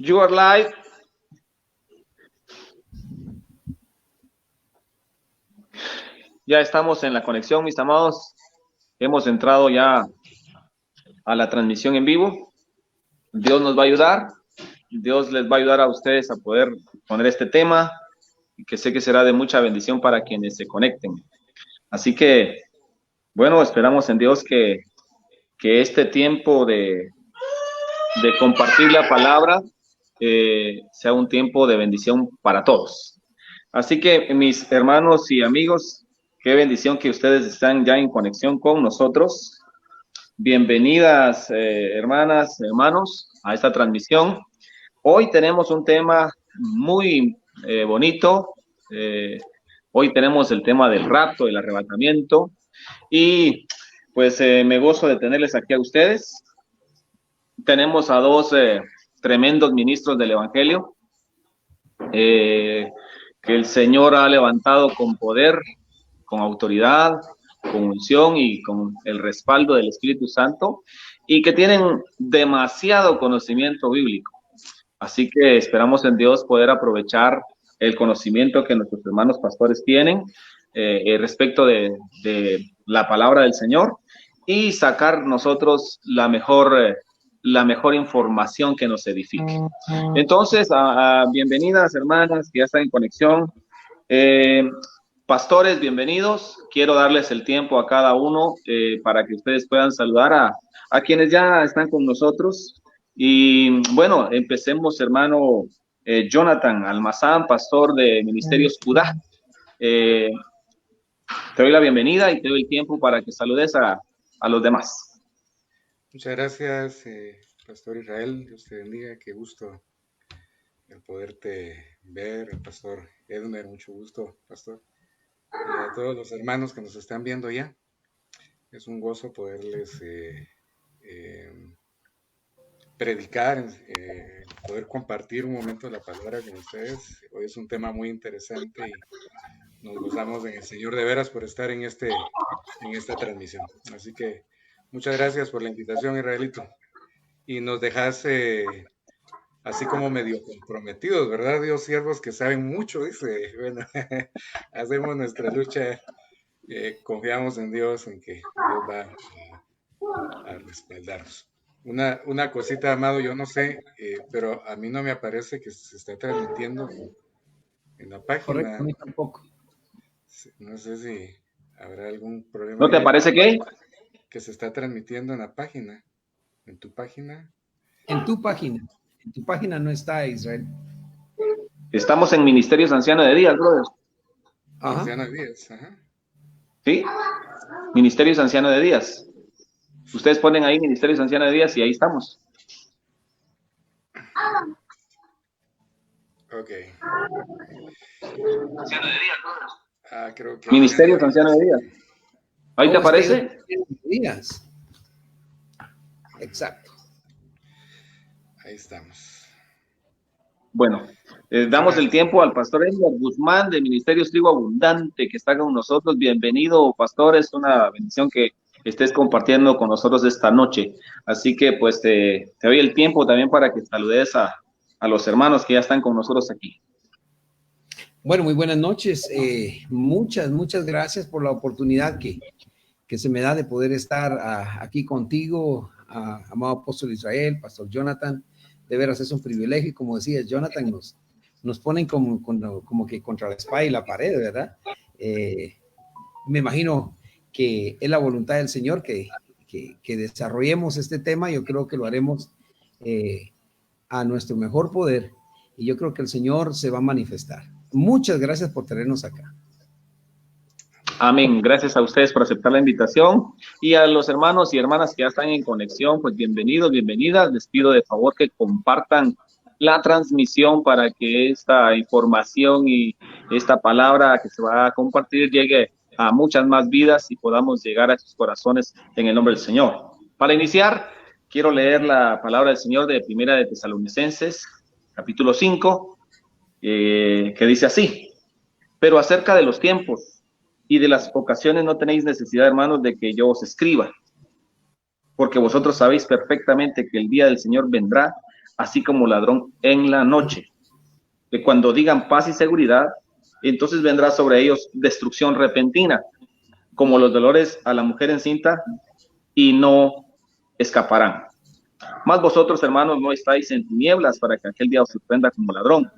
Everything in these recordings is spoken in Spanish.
You are live. Ya estamos en la conexión, mis amados. Hemos entrado ya a la transmisión en vivo. Dios nos va a ayudar. Dios les va a ayudar a ustedes a poder poner este tema, que sé que será de mucha bendición para quienes se conecten. Así que, bueno, esperamos en Dios que este tiempo de compartir la palabra sea un tiempo de bendición para todos. Así que, mis hermanos y amigos, qué bendición que ustedes están ya en conexión con nosotros. Bienvenidas, hermanas, hermanos, a esta transmisión. Hoy tenemos un tema muy bonito. Hoy tenemos el tema del rapto, del arrebatamiento. Y pues me gozo de tenerles aquí a ustedes. Tenemos a dos tremendos ministros del Evangelio que el Señor ha levantado con poder, con autoridad, con unción y con el respaldo del Espíritu Santo, y que tienen demasiado conocimiento bíblico. Así que esperamos en Dios poder aprovechar el conocimiento que nuestros hermanos pastores tienen respecto de la palabra del Señor y sacar nosotros la mejor información que nos edifique. Entonces, bienvenidas hermanas que ya están en conexión. Pastores, bienvenidos. Quiero darles el tiempo a cada uno para que ustedes puedan saludar a quienes ya están con nosotros. Y bueno, empecemos, hermano Jonathan Almazán, pastor de Ministerios Judá. Te doy la bienvenida y te doy el tiempo para que saludes a los demás. Muchas gracias, Pastor Israel. Dios te bendiga. Qué gusto el poderte ver. El Pastor Edmer, mucho gusto, Pastor. Y a todos los hermanos que nos están viendo ya. Es un gozo poderles predicar, poder compartir un momento de la palabra con ustedes. Hoy es un tema muy interesante y nos gozamos en el Señor de veras por estar en esta transmisión. Así que muchas gracias por la invitación, Israelito. Y nos dejas así como medio comprometidos, ¿verdad? Dios, siervos que saben mucho, dice. Bueno, hacemos nuestra lucha, confiamos en Dios, en que Dios va a respaldarnos. Una cosita, amado, yo no sé, pero a mí no me aparece que se está transmitiendo en la página. Correcto, a mí tampoco. No sé si habrá algún problema. ¿No te parece qué? Que se está transmitiendo en la página. ¿En tu página? En tu página. En tu página no está, Israel. Estamos en Ministerios Ancianos de Días, brother. Ajá. Ancianos de Días, ajá. ¿Sí? Ministerios Ancianos de Días. Ustedes ponen ahí Ministerios Ancianos de Días y ahí estamos. Ok. Ancianos de Días, brother. Creo que... Ministerios Ancianos de Días. ¿Ahí te aparece? Días. Exacto. Ahí estamos. Bueno, damos el tiempo al pastor Edgar Guzmán de Ministerios Trigo Abundante que está con nosotros. Bienvenido, pastor. Es una bendición que estés compartiendo con nosotros esta noche. Así que pues te doy el tiempo también para que saludes a los hermanos que ya están con nosotros aquí. Bueno, muy buenas noches. Muchas gracias por la oportunidad que se me da de poder estar aquí contigo, amado apóstol Israel, pastor Jonathan. De veras es un privilegio y como decías, Jonathan, nos ponen como que contra la espada y la pared, ¿verdad? Me imagino que es la voluntad del Señor que desarrollemos este tema. Yo creo que lo haremos a nuestro mejor poder y yo creo que el Señor se va a manifestar. Muchas gracias por tenernos acá. Amén. Gracias a ustedes por aceptar la invitación y a los hermanos y hermanas que ya están en conexión, pues bienvenidos, bienvenidas. Les pido de favor que compartan la transmisión para que esta información y esta palabra que se va a compartir llegue a muchas más vidas y podamos llegar a sus corazones en el nombre del Señor. Para iniciar, quiero leer la palabra del Señor de Primera de Tesalonicenses, capítulo 5, que dice así: pero acerca de los tiempos y de las ocasiones no tenéis necesidad, hermanos, de que yo os escriba, porque vosotros sabéis perfectamente que el día del Señor vendrá así como ladrón en la noche. Que cuando digan paz y seguridad, entonces vendrá sobre ellos destrucción repentina, como los dolores a la mujer encinta, y no escaparán. Mas vosotros, hermanos, no estáis en tinieblas para que aquel día os sorprenda como ladrón,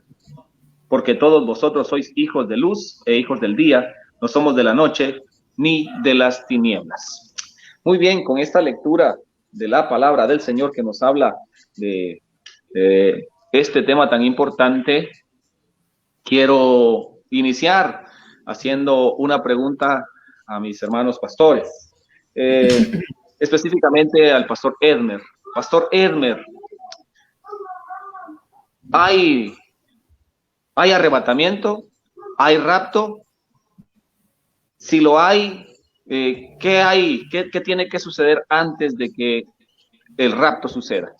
porque todos vosotros sois hijos de luz e hijos del día, no somos de la noche ni de las tinieblas. Muy bien, con esta lectura de la palabra del Señor que nos habla de este tema tan importante, quiero iniciar haciendo una pregunta a mis hermanos pastores, específicamente al pastor Edmer. Pastor Edmer, ¿hay arrebatamiento? ¿Hay rapto? Si lo hay, ¿qué hay? ¿Qué tiene que suceder antes de que el rapto suceda?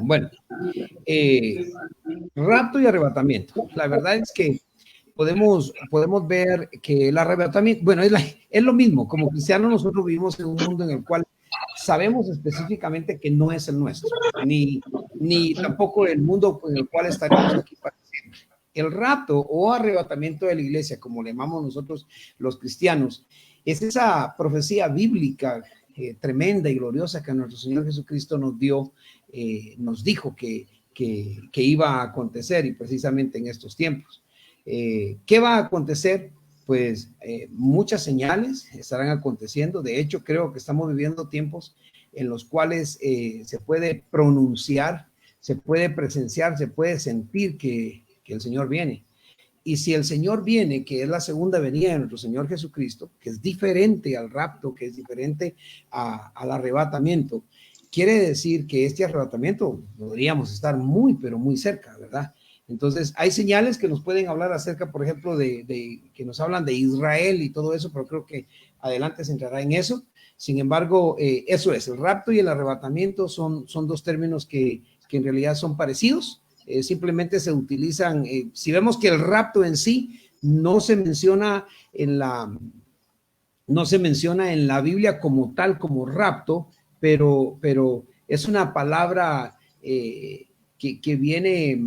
Bueno, rapto y arrebatamiento. La verdad es que podemos ver que el arrebatamiento, bueno, es lo mismo. Como cristianos nosotros vivimos en un mundo en el cual sabemos específicamente que no es el nuestro, ni tampoco el mundo en el cual estaremos aquí para siempre. El rapto o arrebatamiento de la iglesia, como le llamamos nosotros los cristianos, es esa profecía bíblica tremenda y gloriosa que nuestro Señor Jesucristo nos dio, nos dijo que iba a acontecer, y precisamente en estos tiempos. ¿Qué va a acontecer? Pues muchas señales estarán aconteciendo. De hecho, creo que estamos viviendo tiempos en los cuales se puede pronunciar, se puede presenciar, se puede sentir que el Señor viene. Y si el Señor viene, que es la segunda venida de nuestro Señor Jesucristo, que es diferente al rapto, que es diferente al arrebatamiento, quiere decir que este arrebatamiento podríamos estar muy, pero muy cerca, ¿verdad? Entonces, hay señales que nos pueden hablar acerca, por ejemplo, que nos hablan de Israel y todo eso, pero creo que adelante se entrará en eso. Sin embargo, eso es, el rapto y el arrebatamiento son dos términos que en realidad son parecidos. Simplemente se utilizan, si vemos que el rapto en sí no se menciona en la Biblia como tal, como rapto, pero es una palabra que viene,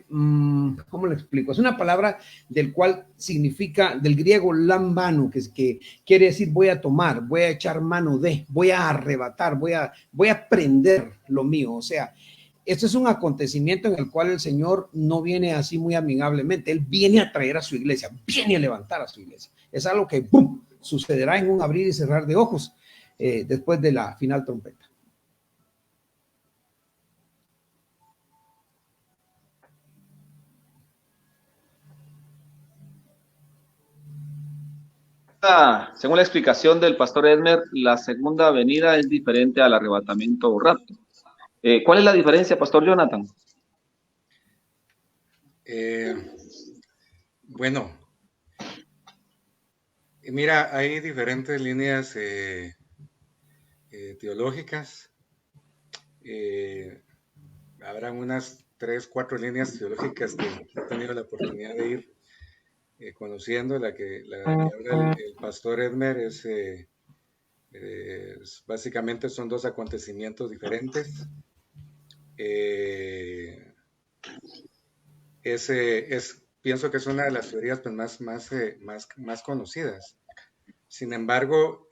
¿cómo lo explico? Es una palabra del cual significa, del griego lambano, que quiere decir voy a tomar, voy a echar mano de, voy a arrebatar, voy a prender lo mío. O sea, esto es un acontecimiento en el cual el Señor no viene así muy amigablemente. Él viene a traer a su iglesia, viene a levantar a su iglesia. Es algo que ¡pum!, sucederá en un abrir y cerrar de ojos después de la final trompeta. Según la explicación del pastor Edmer, la segunda venida es diferente al arrebatamiento o rapto. ¿Cuál es la diferencia, pastor Jonathan? Bueno, mira, hay diferentes líneas teológicas. Habrán unas 3, 4 líneas teológicas que he tenido la oportunidad de ir conociendo. La que habla el pastor Edmer básicamente son dos acontecimientos diferentes. Pienso que es una de las teorías pues, más conocidas. Sin embargo,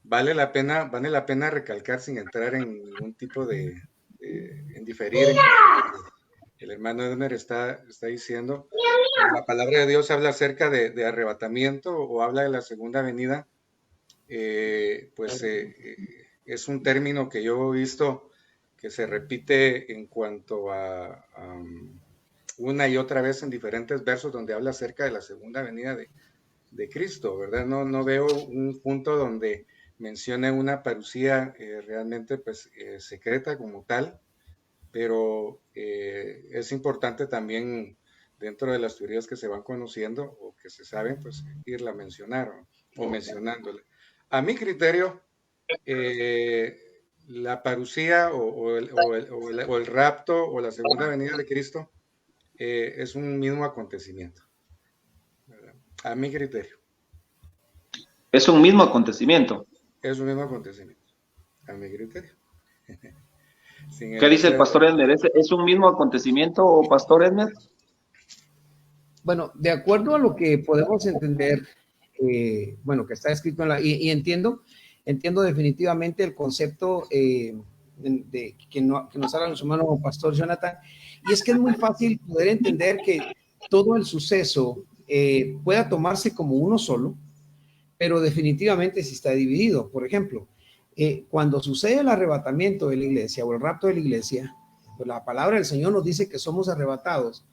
vale la pena recalcar, sin entrar en ningún tipo en diferir en el hermano Edmer está diciendo. La palabra de Dios habla acerca de arrebatamiento o habla de la segunda venida. Es un término que yo he visto que se repite en cuanto a una y otra vez en diferentes versos donde habla acerca de la segunda venida de Cristo, ¿verdad? No veo un punto donde mencione una parucía realmente pues secreta como tal, pero es importante también dentro de las teorías que se van conociendo o que se saben, pues irla a mencionar o mencionándola. A mi criterio, la parucía o el rapto o la segunda venida de Cristo es un mismo acontecimiento, ¿verdad? A mi criterio. Es un mismo acontecimiento. Es un mismo acontecimiento. a mi criterio. ¿Qué dice el pastor Edmer? ¿Es un mismo acontecimiento, pastor Edmer? Bueno, de acuerdo a lo que podemos entender, bueno, que está escrito en la, y entiendo definitivamente el concepto que nos habla nuestro hermano pastor Jonathan, y es que es muy fácil poder entender que todo el suceso pueda tomarse como uno solo, pero definitivamente sí está dividido. Por ejemplo, cuando sucede el arrebatamiento de la iglesia o el rapto de la iglesia, pues la palabra del Señor nos dice que somos arrebatados.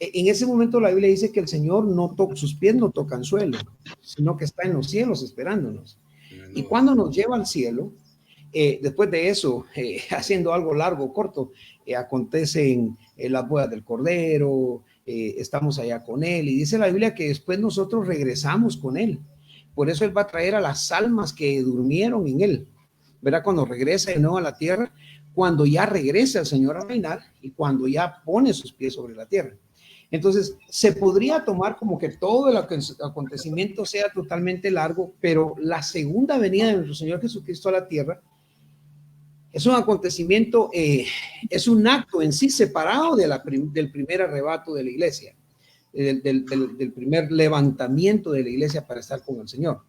En ese momento la Biblia dice que el Señor sus pies no tocan suelo, sino que está en los cielos esperándonos. Y cuando nos lleva al cielo, después de eso, haciendo algo largo o corto, acontecen las bodas del Cordero, estamos allá con Él, y dice la Biblia que después nosotros regresamos con Él. Por eso Él va a traer a las almas que durmieron en Él, ¿verdad? Cuando regresa de nuevo a la tierra, cuando ya regresa el Señor a reinar y cuando ya pone sus pies sobre la tierra. Entonces, se podría tomar como que todo el acontecimiento sea totalmente largo, pero la segunda venida de nuestro Señor Jesucristo a la tierra es un acontecimiento, es un acto en sí separado del primer arrebato de la iglesia, del primer levantamiento de la iglesia para estar con el Señor.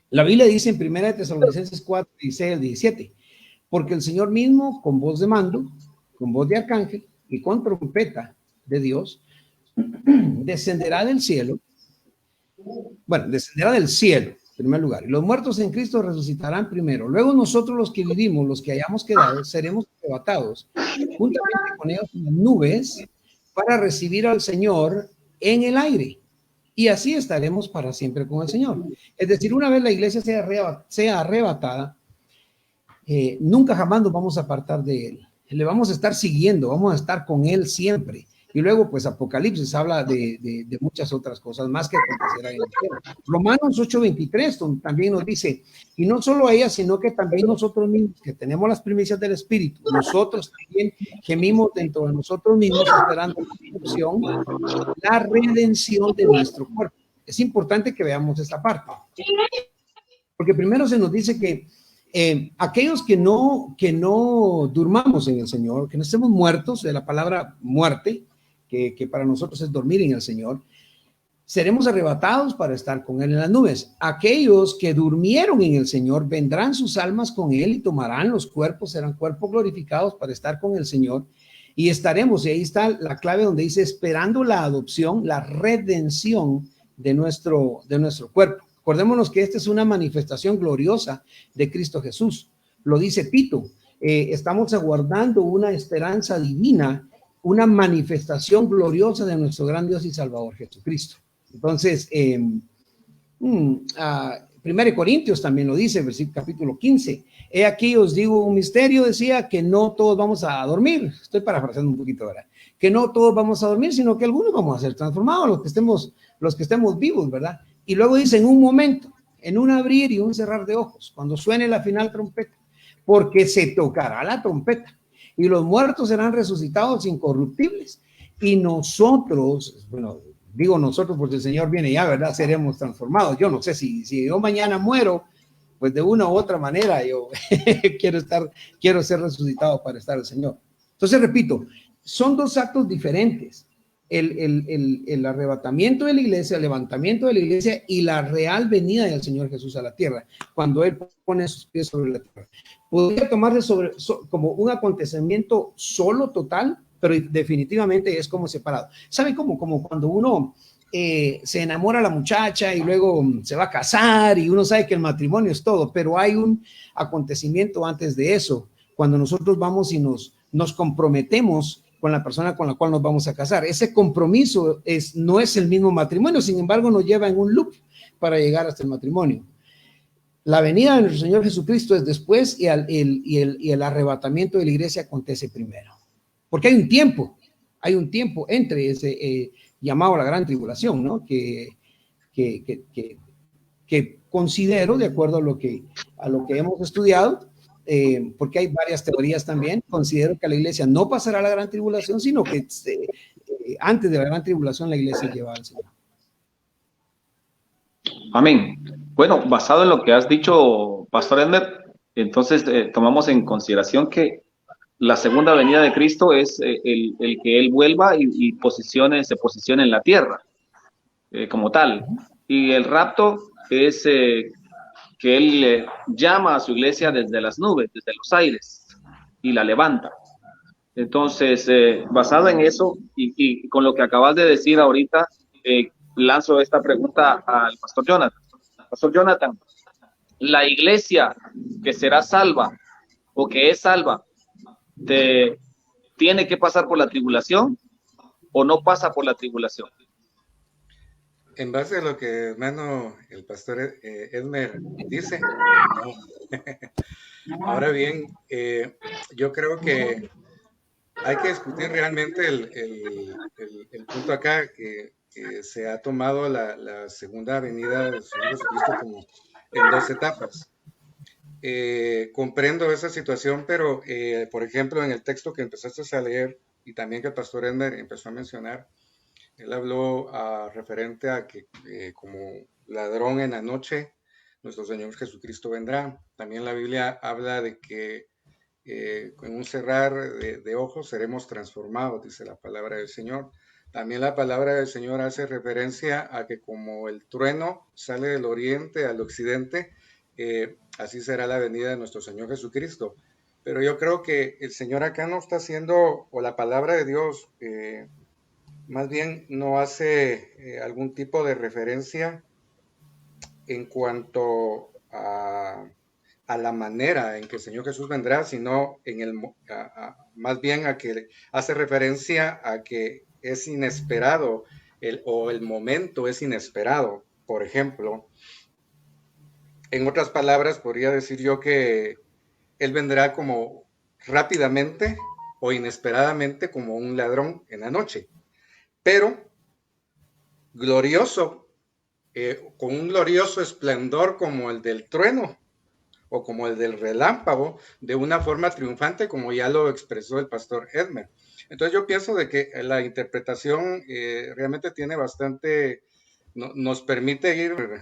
La Biblia dice en 1 Tesalonicenses 4, 16 al 17, porque el Señor mismo, con voz de mando, con voz de arcángel, y con trompeta de Dios, descenderá del cielo. Bueno, descenderá del cielo, en primer lugar. Y los muertos en Cristo resucitarán primero. Luego nosotros los que vivimos, los que hayamos quedado, seremos arrebatados juntamente con ellos en las nubes para recibir al Señor en el aire. Y así estaremos para siempre con el Señor. Es decir, una vez la iglesia sea arrebatada, nunca jamás nos vamos a apartar de Él. Le vamos a estar siguiendo, vamos a estar con Él siempre. Y luego, pues, Apocalipsis habla de muchas otras cosas más que acontecerán en el cielo. Romanos 8:23 también nos dice, y no solo ella, sino que también nosotros mismos, que tenemos las primicias del Espíritu, nosotros también gemimos dentro de nosotros mismos esperando la redención de nuestro cuerpo. Es importante que veamos esta parte. Porque primero se nos dice que aquellos que no durmamos en el Señor, que no estemos muertos, de la palabra muerte, que para nosotros es dormir en el Señor, seremos arrebatados para estar con Él en las nubes. Aquellos que durmieron en el Señor, vendrán sus almas con Él y tomarán los cuerpos, serán cuerpos glorificados para estar con el Señor. Y estaremos, y ahí está la clave donde dice, esperando la adopción, la redención de nuestro cuerpo. Acordémonos que esta es una manifestación gloriosa de Cristo Jesús. Lo dice Tito, estamos aguardando una esperanza divina, una manifestación gloriosa de nuestro gran Dios y Salvador Jesucristo. Entonces, 1 Corintios también lo dice, versículo capítulo 15. He aquí os digo un misterio, decía, que no todos vamos a dormir. Estoy parafraseando un poquito ahora. Que no todos vamos a dormir, sino que algunos vamos a ser transformados, los que estemos vivos, ¿verdad? Y luego dice, en un momento, en un abrir y un cerrar de ojos, cuando suene la final trompeta, porque se tocará la trompeta y los muertos serán resucitados incorruptibles y nosotros, bueno, digo nosotros porque el Señor viene ya, ¿verdad? Seremos transformados. Yo no sé si yo mañana muero, pues de una u otra manera yo quiero ser resucitado para estar el Señor. Entonces, repito, son dos actos diferentes. El arrebatamiento de la iglesia, el levantamiento de la iglesia y la real venida del Señor Jesús a la tierra, cuando Él pone sus pies sobre la tierra. Podría tomarse como un acontecimiento solo, total, pero definitivamente es como separado. ¿Sabe cómo? Como cuando uno se enamora a la muchacha y luego se va a casar y uno sabe que el matrimonio es todo, pero hay un acontecimiento antes de eso, cuando nosotros vamos y nos comprometemos con la persona con la cual nos vamos a casar. Ese compromiso no es el mismo matrimonio, sin embargo nos lleva en un loop para llegar hasta el matrimonio. La venida de nuestro Señor Jesucristo es después y el arrebatamiento de la iglesia acontece primero. Porque hay un tiempo entre ese llamado a la gran tribulación, ¿no? Que considero, de acuerdo a lo que hemos estudiado, porque hay varias teorías también, considero que la iglesia no pasará la gran tribulación, sino que antes de la gran tribulación la iglesia lleva al Señor. Amén. Bueno, basado en lo que has dicho, Pastor Edmer, entonces tomamos en consideración que la segunda venida de Cristo es el que Él vuelva y se posicione en la tierra como tal. Y el rapto es que Él llama a su iglesia desde las nubes, desde los aires, y la levanta. Entonces, basado en eso y con lo que acabas de decir ahorita, lanzo esta pregunta al Pastor Jonathan. Pastor Jonathan, la iglesia que será salva o que es salva, ¿tiene que pasar por la tribulación o no pasa por la tribulación? En base a lo que hermano el pastor Edmer dice, no. Ahora bien, yo creo que hay que discutir realmente el punto acá que se ha tomado la segunda venida del Señor Jesucristo como en dos etapas. Comprendo esa situación, pero por ejemplo en el texto que empezaste a leer y también que el pastor Edmer empezó a mencionar, él habló referente a que como ladrón en la noche nuestro Señor Jesucristo vendrá. También la Biblia habla de que con un cerrar de ojos seremos transformados, dice la palabra del Señor. También la palabra del Señor hace referencia a que como el trueno sale del oriente al occidente, así será la venida de nuestro Señor Jesucristo. Pero yo creo que el Señor acá no está haciendo, o la palabra de Dios, más bien no hace algún tipo de referencia en cuanto a la manera en que el Señor Jesús vendrá, sino más bien a que hace referencia a que es inesperado o el momento es inesperado. Por ejemplo, en otras palabras, podría decir yo que Él vendrá como rápidamente o inesperadamente como un ladrón en la noche, pero glorioso, con un glorioso esplendor como el del trueno o como el del relámpago, de una forma triunfante, como ya lo expresó el pastor Edmer. Entonces yo pienso de que la interpretación realmente tiene bastante, nos permite ir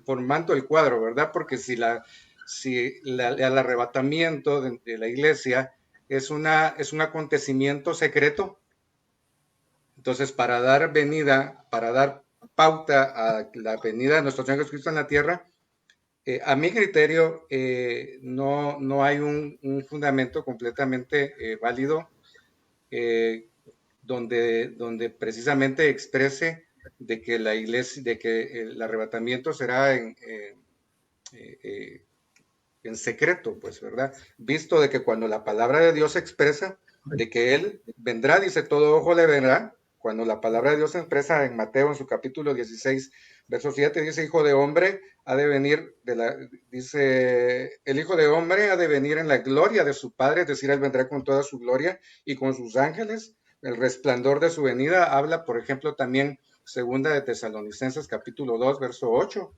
formando el cuadro, ¿verdad? Porque si el arrebatamiento de la iglesia es un acontecimiento secreto, entonces para dar pauta a la venida de nuestro Señor Jesucristo en la tierra, a mi criterio, no hay un fundamento completamente válido donde precisamente exprese de que la iglesia, de que el arrebatamiento será en secreto, pues, ¿verdad? Visto de que cuando la palabra de Dios expresa de que Él vendrá, dice, todo ojo le verá. Cuando la palabra de Dios se expresa en Mateo, en su capítulo 16, verso 7, dice, hijo de hombre ha de venir, dice, el hijo de hombre ha de venir en la gloria de su Padre, es decir, Él vendrá con toda su gloria y con sus ángeles. El resplandor de su venida habla, por ejemplo, también segunda de Tesalonicenses, capítulo 2, verso 8.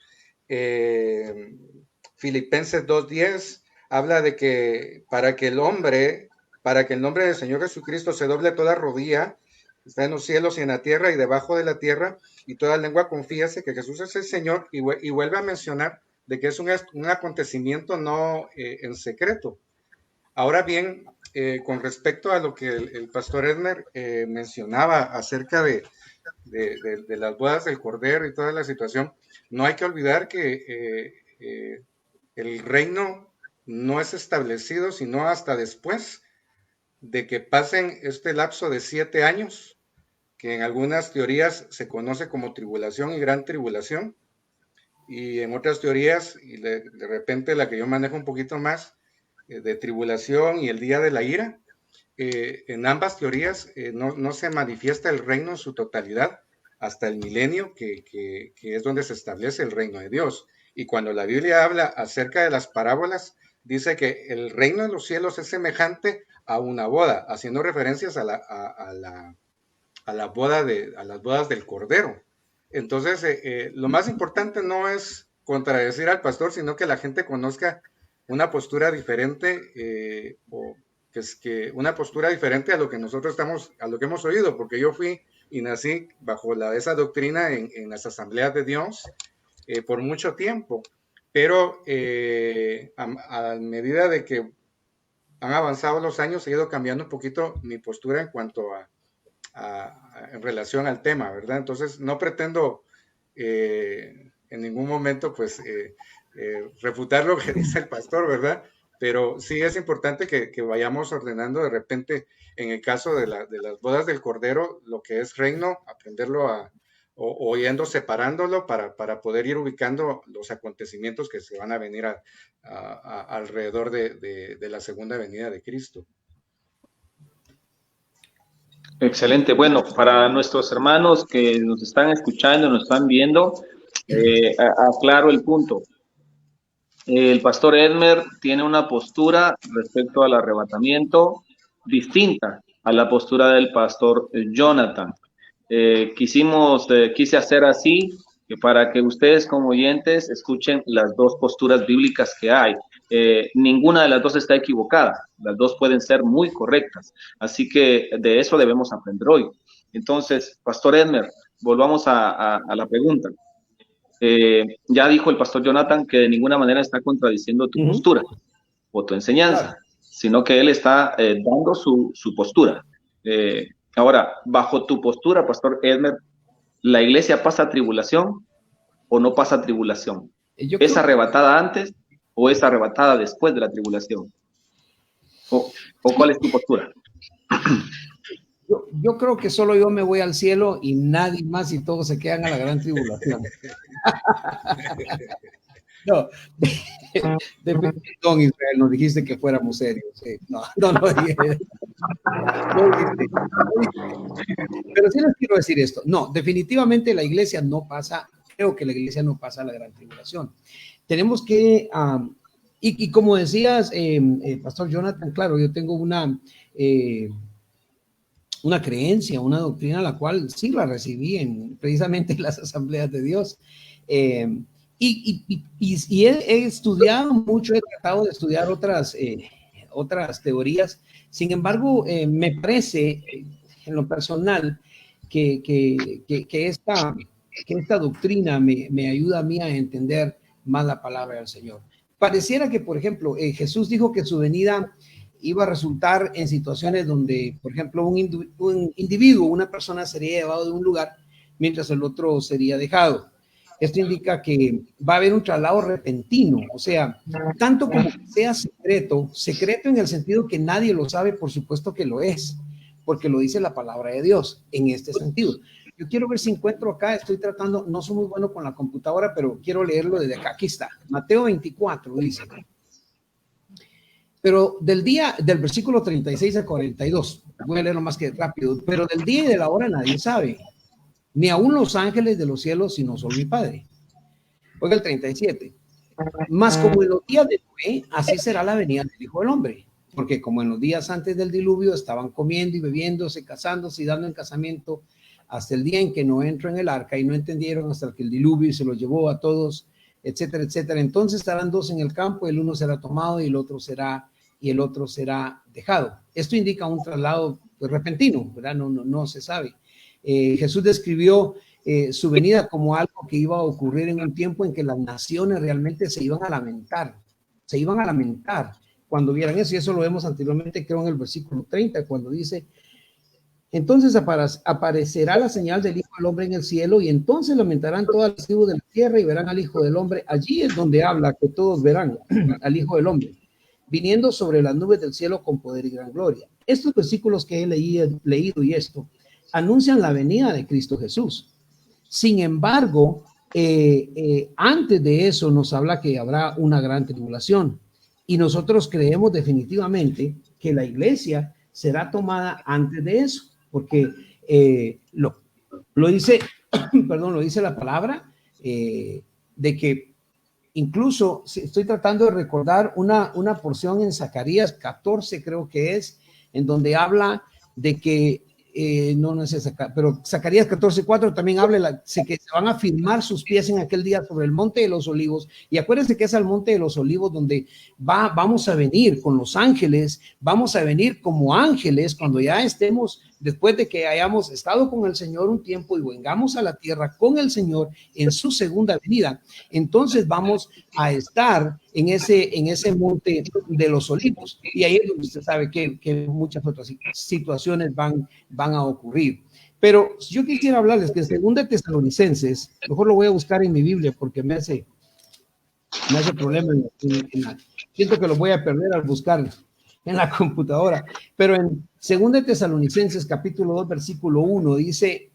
Filipenses 2:10 habla de que para que el nombre del Señor Jesucristo se doble toda rodilla, está en los cielos y en la tierra y debajo de la tierra, y toda lengua confiese que Jesús es el Señor, y vuelve a mencionar de que es un acontecimiento no en secreto. Ahora bien, con respecto a lo que el pastor Edmer mencionaba acerca de las bodas del Cordero y toda la situación, no hay que olvidar que el reino no es establecido sino hasta después de que pasen este lapso de 7 años, que en algunas teorías se conoce como tribulación y gran tribulación, y en otras teorías, y de repente la que yo manejo un poquito más, de tribulación y el día de la ira. En ambas teorías no se manifiesta el reino en su totalidad hasta el milenio, que es donde se establece el reino de Dios. Y cuando la Biblia habla acerca de las parábolas, dice que el reino de los cielos es semejante a una boda, haciendo referencias a las bodas del Cordero. Entonces, lo más importante no es contradecir al pastor, sino que la gente conozca una postura diferente, una postura diferente a lo que nosotros a lo que hemos oído, porque yo fui y nací bajo esa doctrina en las asambleas de Dios, por mucho tiempo, pero a medida de que han avanzado los años, he ido cambiando un poquito mi postura en cuanto en relación al tema, ¿verdad? Entonces, no pretendo en ningún momento, pues, refutar lo que dice el pastor, ¿verdad? Pero sí es importante que vayamos ordenando de repente, en el caso de las bodas del Cordero, lo que es reino, aprenderlo o yendo separándolo para poder ir ubicando los acontecimientos que se van a venir alrededor de la segunda venida de Cristo. Excelente. Bueno, para nuestros hermanos que nos están escuchando, nos están viendo, aclaro el punto. El pastor Edmer tiene una postura respecto al arrebatamiento distinta a la postura del pastor Jonathan. Quise hacer así para que ustedes como oyentes escuchen las dos posturas bíblicas que hay. Ninguna de las dos está equivocada, las dos pueden ser muy correctas, así que de eso debemos aprender hoy. Entonces, pastor Edmer, volvamos a la pregunta. Ya dijo el pastor Jonathan que de ninguna manera está contradiciendo tu postura o tu enseñanza, sino que él está dando su postura. Ahora, bajo tu postura, pastor Edmer, ¿la iglesia pasa tribulación o no pasa tribulación? ¿Es arrebatada antes o es arrebatada después de la tribulación? ¿O cuál es tu postura? Yo creo que solo yo me voy al cielo y nadie más y todos se quedan a la gran tribulación. No, don Israel, nos dijiste que fuéramos serios. No dije. Pero sí les quiero decir esto. No, definitivamente la iglesia no pasa, creo que la iglesia no pasa la gran tribulación. Tenemos que, y como decías, pastor Jonathan, claro, yo tengo una creencia, una doctrina, la cual sí la recibí precisamente en las asambleas de Dios. Y he estudiado mucho, he tratado de estudiar otras teorías. Sin embargo, me parece, en lo personal, que esta doctrina me ayuda a mí a entender más la palabra del Señor. Pareciera que, por ejemplo, Jesús dijo que su venida iba a resultar en situaciones donde, por ejemplo, un individuo, una persona sería llevado de un lugar mientras el otro sería dejado. Esto indica que va a haber un traslado repentino, o sea, tanto como que sea secreto en el sentido que nadie lo sabe, por supuesto que lo es, porque lo dice la palabra de Dios en este sentido. Yo quiero ver si encuentro acá, estoy tratando, no soy muy bueno con la computadora, pero quiero leerlo desde acá. Aquí está, Mateo 24 dice. Pero del versículo 36 al 42, voy a leerlo más que rápido, pero del día y de la hora nadie sabe, ni aún los ángeles de los cielos, sino solo mi Padre. Oiga el 37. Mas como en los días de Noé, así será la venida del Hijo del Hombre. Porque como en los días antes del diluvio estaban comiendo y bebiéndose, casándose y dando en casamiento, hasta el día en que Noé entró en el arca y no entendieron hasta que el diluvio se los llevó a todos, etcétera, etcétera. Entonces estarán dos en el campo, el uno será tomado y el otro será dejado. Esto indica un traslado repentino, ¿verdad? No se sabe. Jesús describió su venida como algo que iba a ocurrir en un tiempo en que las naciones realmente se iban a lamentar cuando vieran eso, y eso lo vemos anteriormente, creo en el versículo 30, cuando dice: entonces aparecerá la señal del Hijo del Hombre en el cielo, y entonces lamentarán todas las tribus de la tierra y verán al Hijo del Hombre. Allí es donde habla que todos verán al Hijo del Hombre viniendo sobre las nubes del cielo con poder y gran gloria. Estos versículos que he leído y esto anuncian la venida de Cristo Jesús. Sin embargo, antes de eso nos habla que habrá una gran tribulación, y nosotros creemos definitivamente que la iglesia será tomada antes de eso, porque lo dice la palabra, de que incluso estoy tratando de recordar una porción en Zacarías 14, creo que es, en donde habla de que no es esa, pero Zacarías 14:4 también habla que se van a firmar sus pies en aquel día sobre el monte de los olivos, y acuérdense que es al monte de los olivos donde vamos a venir con los ángeles, vamos a venir como ángeles cuando ya estemos después de que hayamos estado con el Señor un tiempo y vengamos a la tierra con el Señor en su segunda venida, entonces vamos a estar en ese monte de los olivos. Y ahí es donde usted sabe que muchas otras situaciones van a ocurrir. Pero yo quisiera hablarles que en 2 Tesalonicenses, mejor lo voy a buscar en mi Biblia porque me hace problema. Siento que lo voy a perder al buscar en la computadora. Pero en 2 Tesalonicenses capítulo 2 versículo 1 dice,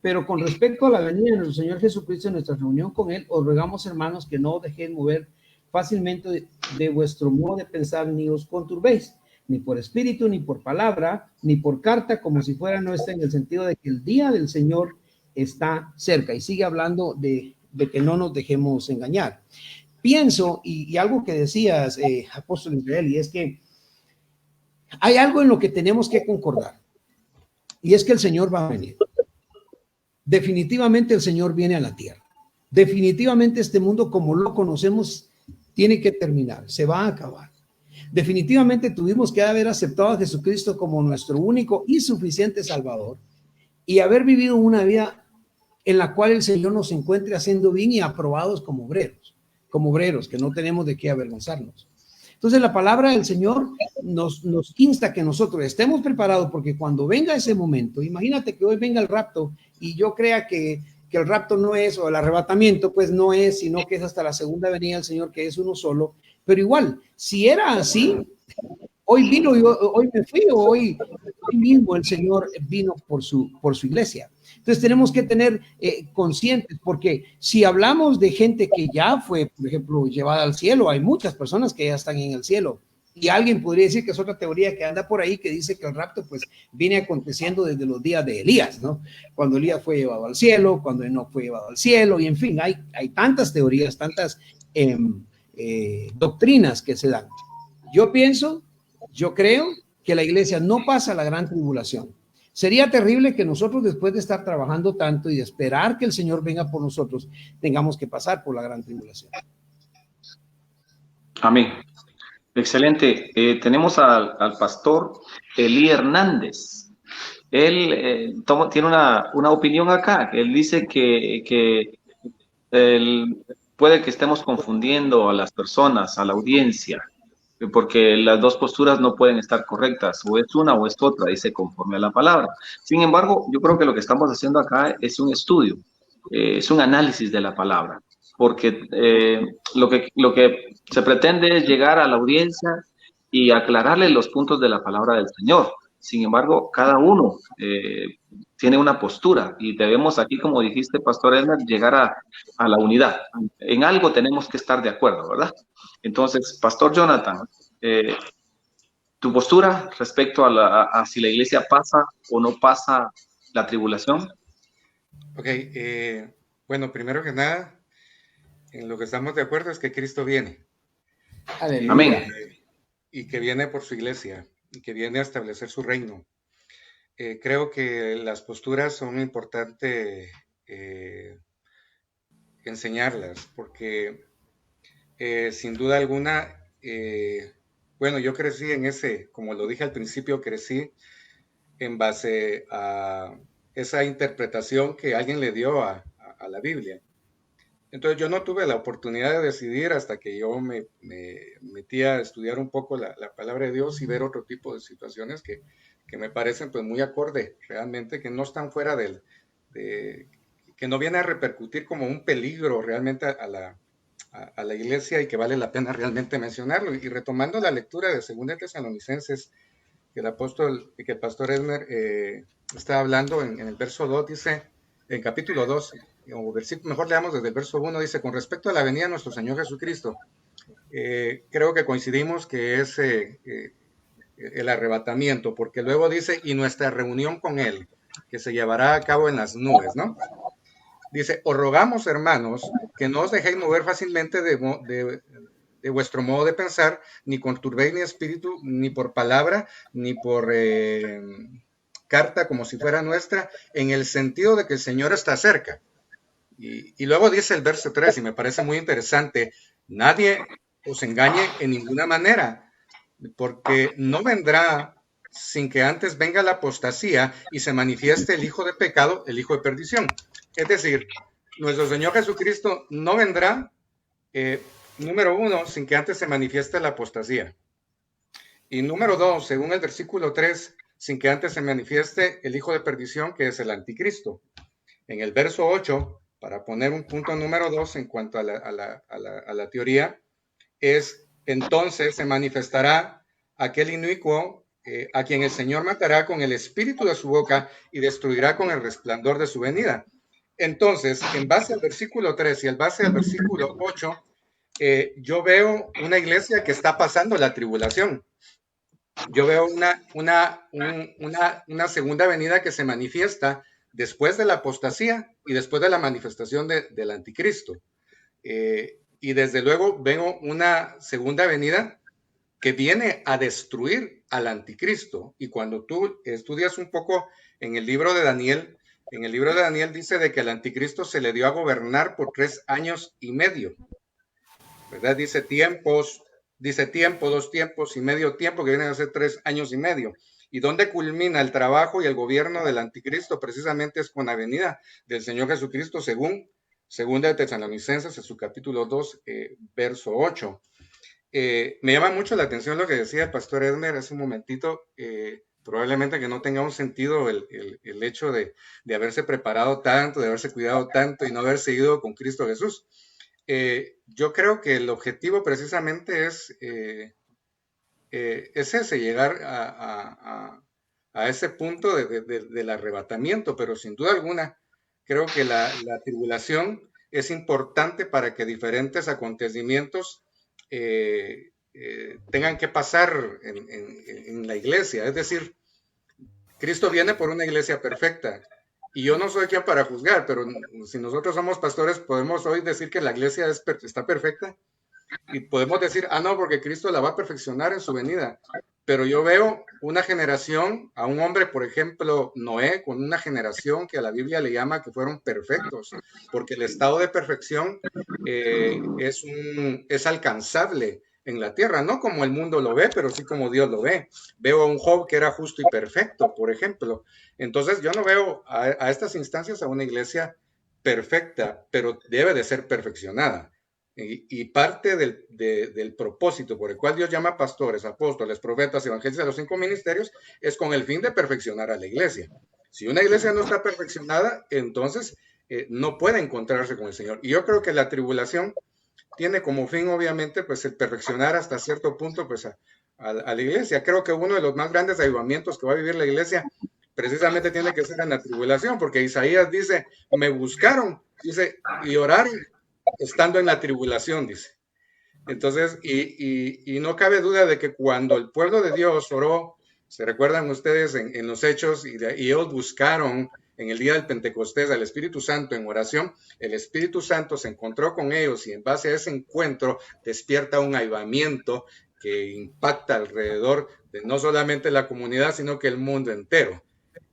pero con respecto a la venida de nuestro Señor Jesucristo en nuestra reunión con Él, os rogamos, hermanos, que no dejéis mover fácilmente de vuestro modo de pensar, ni os conturbéis, ni por espíritu, ni por palabra, ni por carta, como si fuera nuestra, en el sentido de que el día del Señor está cerca. Y sigue hablando de que no nos dejemos engañar. Pienso, y algo que decías, apóstol Israel, y es que hay algo en lo que tenemos que concordar, y es que el Señor va a venir. Definitivamente el Señor viene a la tierra. Definitivamente este mundo como lo conocemos tiene que terminar, se va a acabar. Definitivamente tuvimos que haber aceptado a Jesucristo como nuestro único y suficiente Salvador y haber vivido una vida en la cual el Señor nos encuentre haciendo bien y aprobados como obreros, que no tenemos de qué avergonzarnos. Entonces la palabra del Señor nos insta que nosotros estemos preparados, porque cuando venga ese momento, imagínate que hoy venga el rapto y yo crea que el rapto no es, o el arrebatamiento pues no es, sino que es hasta la segunda venida del Señor, que es uno solo. Pero igual, si era así, hoy vino, hoy me fui, hoy mismo el Señor vino por su iglesia. Entonces tenemos que tener conscientes, porque si hablamos de gente que ya fue, por ejemplo, llevada al cielo, hay muchas personas que ya están en el cielo. Y alguien podría decir que es otra teoría que anda por ahí que dice que el rapto pues viene aconteciendo desde los días de Elías, ¿no? Cuando Elías fue llevado al cielo, cuando Enoc fue llevado al cielo, y en fin, hay tantas teorías, tantas doctrinas que se dan. Yo creo que la iglesia no pasa la gran tribulación. Sería terrible que nosotros, después de estar trabajando tanto y de esperar que el Señor venga por nosotros, tengamos que pasar por la gran tribulación. Amén. Excelente. Tenemos al pastor Elí Hernández. Él tiene una opinión acá. Él dice que puede que estemos confundiendo a las personas, a la audiencia, porque las dos posturas no pueden estar correctas, o es una o es otra, dice conforme a la palabra. Sin embargo, yo creo que lo que estamos haciendo acá es un estudio, es un análisis de la palabra, porque lo que se pretende es llegar a la audiencia y aclararle los puntos de la palabra del Señor. Sin embargo, cada uno tiene una postura y debemos aquí, como dijiste, Pastor Elmer, llegar a la unidad. En algo tenemos que estar de acuerdo, ¿verdad? Entonces, Pastor Jonathan, tu postura respecto a si la iglesia pasa o no pasa la tribulación. Ok, bueno, primero que nada, en lo que estamos de acuerdo es que Cristo viene. Aleluya. Amén. Y que viene por su iglesia y que viene a establecer su reino. Creo que las posturas son importantes enseñarlas, porque sin duda alguna, bueno, yo crecí en ese, como lo dije al principio, crecí en base a esa interpretación que alguien le dio a la Biblia. Entonces yo no tuve la oportunidad de decidir hasta que yo me metí a estudiar un poco la palabra de Dios y ver otro tipo de situaciones que me parecen pues muy acorde realmente, que no están fuera que no viene a repercutir como un peligro realmente a la iglesia y que vale la pena realmente mencionarlo. Y retomando la lectura de 2 Tesalonicenses, que el pastor Elmer está hablando en el verso 2, dice, en capítulo 2, o versículo, mejor leamos desde el verso 1, dice, con respecto a la venida de nuestro Señor Jesucristo, creo que coincidimos que es el arrebatamiento, porque luego dice, y nuestra reunión con Él, que se llevará a cabo en las nubes, ¿no? Dice, os rogamos, hermanos, que no os dejéis mover fácilmente de vuestro modo de pensar, ni conturbéis ni espíritu, ni por palabra, ni por carta como si fuera nuestra, en el sentido de que el Señor está cerca. Y luego dice el verso 3, y me parece muy interesante, nadie os engañe en ninguna manera, porque no vendrá sin que antes venga la apostasía y se manifieste el hijo de pecado, el hijo de perdición. Es decir, nuestro Señor Jesucristo no vendrá, número 1, sin que antes se manifieste la apostasía. Y número 2, según el versículo 3, sin que antes se manifieste el hijo de perdición, que es el anticristo. En el verso 8, para poner un punto número 2 en cuanto a la teoría, es entonces se manifestará aquel inicuo a quien el Señor matará con el espíritu de su boca y destruirá con el resplandor de su venida. Entonces, en base al versículo 3 y en base al versículo 8, yo veo una iglesia que está pasando la tribulación. Yo veo una segunda venida que se manifiesta después de la apostasía y después de la manifestación del anticristo. Y desde luego veo una segunda venida que viene a destruir al anticristo. Y cuando tú estudias un poco en el libro de Daniel, dice de que al anticristo se le dio a gobernar por 3 años y medio. ¿Verdad? Dice tiempo, 2 tiempos y medio tiempo, que vienen a ser 3 años y medio. ¿Y dónde culmina el trabajo y el gobierno del anticristo? Precisamente es con la venida del Señor Jesucristo, según Segunda de Tesalonicenses, en su capítulo 2, verso 8. Me llama mucho la atención lo que decía el pastor Edmer hace un momentito. Probablemente que no tenga un sentido el hecho de haberse preparado tanto, de haberse cuidado tanto y no haberse ido con Cristo Jesús. Yo creo que el objetivo precisamente es ese, llegar a ese punto del arrebatamiento, pero sin duda alguna creo que la tribulación es importante para que diferentes acontecimientos tengan que pasar en la iglesia. Es decir, Cristo viene por una iglesia perfecta. Y yo no soy quien para juzgar, pero si nosotros somos pastores, podemos hoy decir que la iglesia está perfecta. Y podemos decir, no, porque Cristo la va a perfeccionar en su venida. Pero yo veo una generación, a un hombre, por ejemplo, Noé, con una generación que a la Biblia le llama que fueron perfectos, porque el estado de perfección es alcanzable en la tierra, no como el mundo lo ve, pero sí como Dios lo ve. Veo a un Job que era justo y perfecto, por ejemplo. Entonces yo no veo a estas instancias a una iglesia perfecta, pero debe de ser perfeccionada. Y parte del propósito por el cual Dios llama pastores, apóstoles, profetas, evangelistas, los 5 ministerios, es con el fin de perfeccionar a la iglesia. Si una iglesia no está perfeccionada, entonces no puede encontrarse con el Señor. Y yo creo que la tribulación tiene como fin, obviamente, pues el perfeccionar hasta cierto punto pues a la iglesia. Creo que uno de los más grandes avivamientos que va a vivir la iglesia precisamente tiene que ser en la tribulación, porque Isaías dice, me buscaron, dice, y oraron estando en la tribulación, dice. Entonces, y no cabe duda de que cuando el pueblo de Dios oró, se recuerdan ustedes en los Hechos, y ellos buscaron en el día del Pentecostés al Espíritu Santo en oración, el Espíritu Santo se encontró con ellos y en base a ese encuentro despierta un avivamiento que impacta alrededor de no solamente la comunidad, sino que el mundo entero.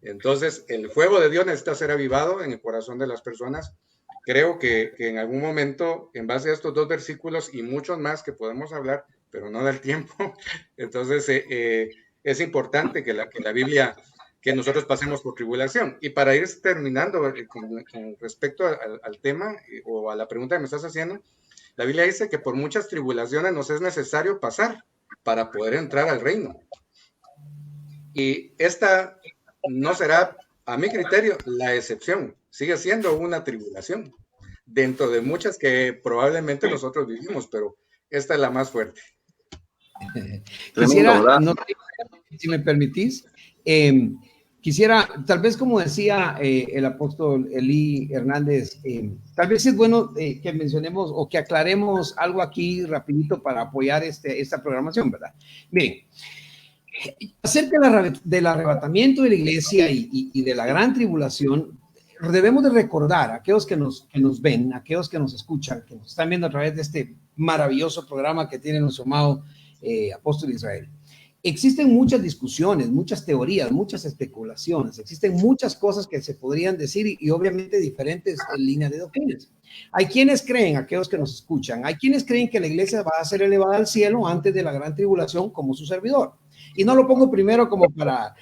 Entonces, el fuego de Dios necesita ser avivado en el corazón de las personas. Creo que en algún momento, en base a estos 2 versículos y muchos más que podemos hablar, pero no da el tiempo, entonces es importante que la Biblia, que nosotros pasemos por tribulación. Y para ir terminando con respecto al tema o a la pregunta que me estás haciendo, la Biblia dice que por muchas tribulaciones nos es necesario pasar para poder entrar al reino. Y esta no será, a mi criterio, la excepción. Sigue siendo una tribulación dentro de muchas que probablemente nosotros vivimos, pero esta es la más fuerte. Quisiera, si me permitís, quisiera, tal vez como decía el apóstol Eli Hernández, tal vez es bueno que mencionemos o que aclaremos algo aquí rapidito para apoyar esta programación, ¿verdad? Miren, acerca del arrebatamiento de la iglesia y de la gran tribulación, debemos de recordar a aquellos que nos ven, a aquellos que nos escuchan, que nos están viendo a través de este maravilloso programa que tiene nuestro amado apóstol Israel. Existen muchas discusiones, muchas teorías, muchas especulaciones, existen muchas cosas que se podrían decir y obviamente diferentes líneas de doctrinas. Hay quienes creen, aquellos que nos escuchan, hay quienes creen que la iglesia va a ser elevada al cielo antes de la gran tribulación como su servidor. Y no lo pongo primero como para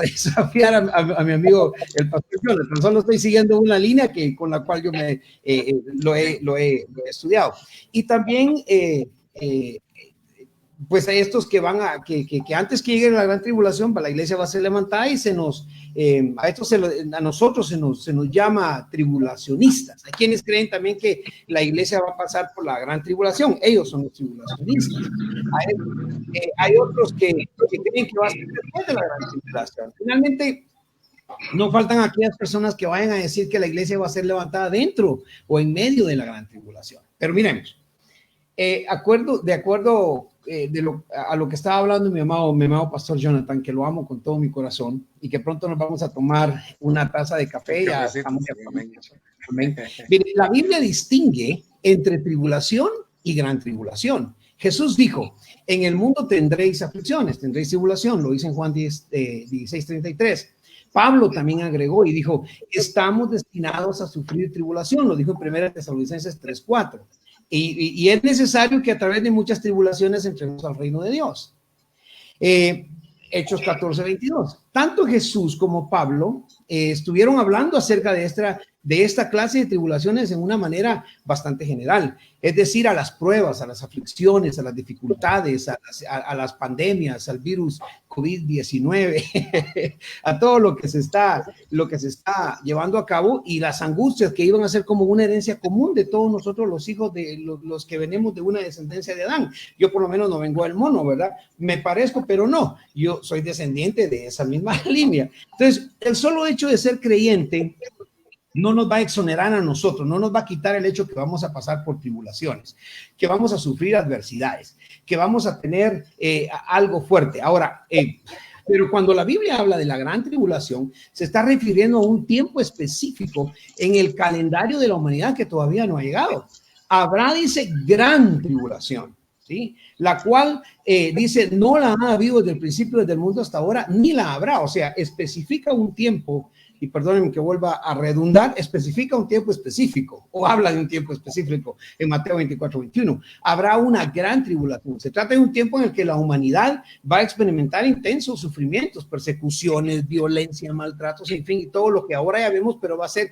desafiar a mi amigo el pastor Jonathan, solo estoy siguiendo una línea con la cual yo lo he estudiado. Y también, pues a estos que van que antes que llegue la gran tribulación, la iglesia va a ser levantada y a nosotros se nos llama tribulacionistas. Hay quienes creen también que la iglesia va a pasar por la gran tribulación, ellos son los tribulacionistas. Hay otros que creen que va a ser después de la gran tribulación. Finalmente, no faltan aquellas personas que vayan a decir que la iglesia va a ser levantada dentro o en medio de la gran tribulación. Pero miremos, de acuerdo a lo que estaba hablando mi amado pastor Jonathan, que lo amo con todo mi corazón y que pronto nos vamos a tomar una taza de café. Amén. Mire, la Biblia distingue entre tribulación y gran tribulación. Jesús dijo, en el mundo tendréis aflicciones, tendréis tribulación, lo dice en Juan 16:33. Pablo también agregó y dijo, estamos destinados a sufrir tribulación, lo dijo en 1 Tesalonicenses 3:4. Y es necesario que a través de muchas tribulaciones entremos al reino de Dios. Hechos 14:22. Tanto Jesús como Pablo estuvieron hablando acerca de esta clase de tribulaciones en una manera bastante general, es decir, a las pruebas, a las aflicciones, a las dificultades, a las pandemias, al virus COVID-19, a todo lo que se está llevando a cabo y las angustias que iban a ser como una herencia común de todos nosotros los hijos de los que venimos de una descendencia de Adán. Yo por lo menos no vengo del mono, ¿verdad? Me parezco, pero no, yo soy descendiente de esa misma línea. Entonces, el solo hecho de ser creyente no nos va a exonerar a nosotros, no nos va a quitar el hecho que vamos a pasar por tribulaciones, que vamos a sufrir adversidades, que vamos a tener algo fuerte. Ahora, pero cuando la Biblia habla de la gran tribulación, se está refiriendo a un tiempo específico en el calendario de la humanidad que todavía no ha llegado. Habrá, dice, gran tribulación, ¿sí? La cual, dice, no la ha habido desde el principio, desde el mundo hasta ahora, ni la habrá. O sea, especifica un tiempo. Y perdónenme que vuelva a redundar, especifica un tiempo específico o habla de un tiempo específico en Mateo 24:21. Habrá una gran tribulación. Se trata de un tiempo en el que la humanidad va a experimentar intensos sufrimientos, persecuciones, violencia, maltratos, en fin, y todo lo que ahora ya vemos, pero va a ser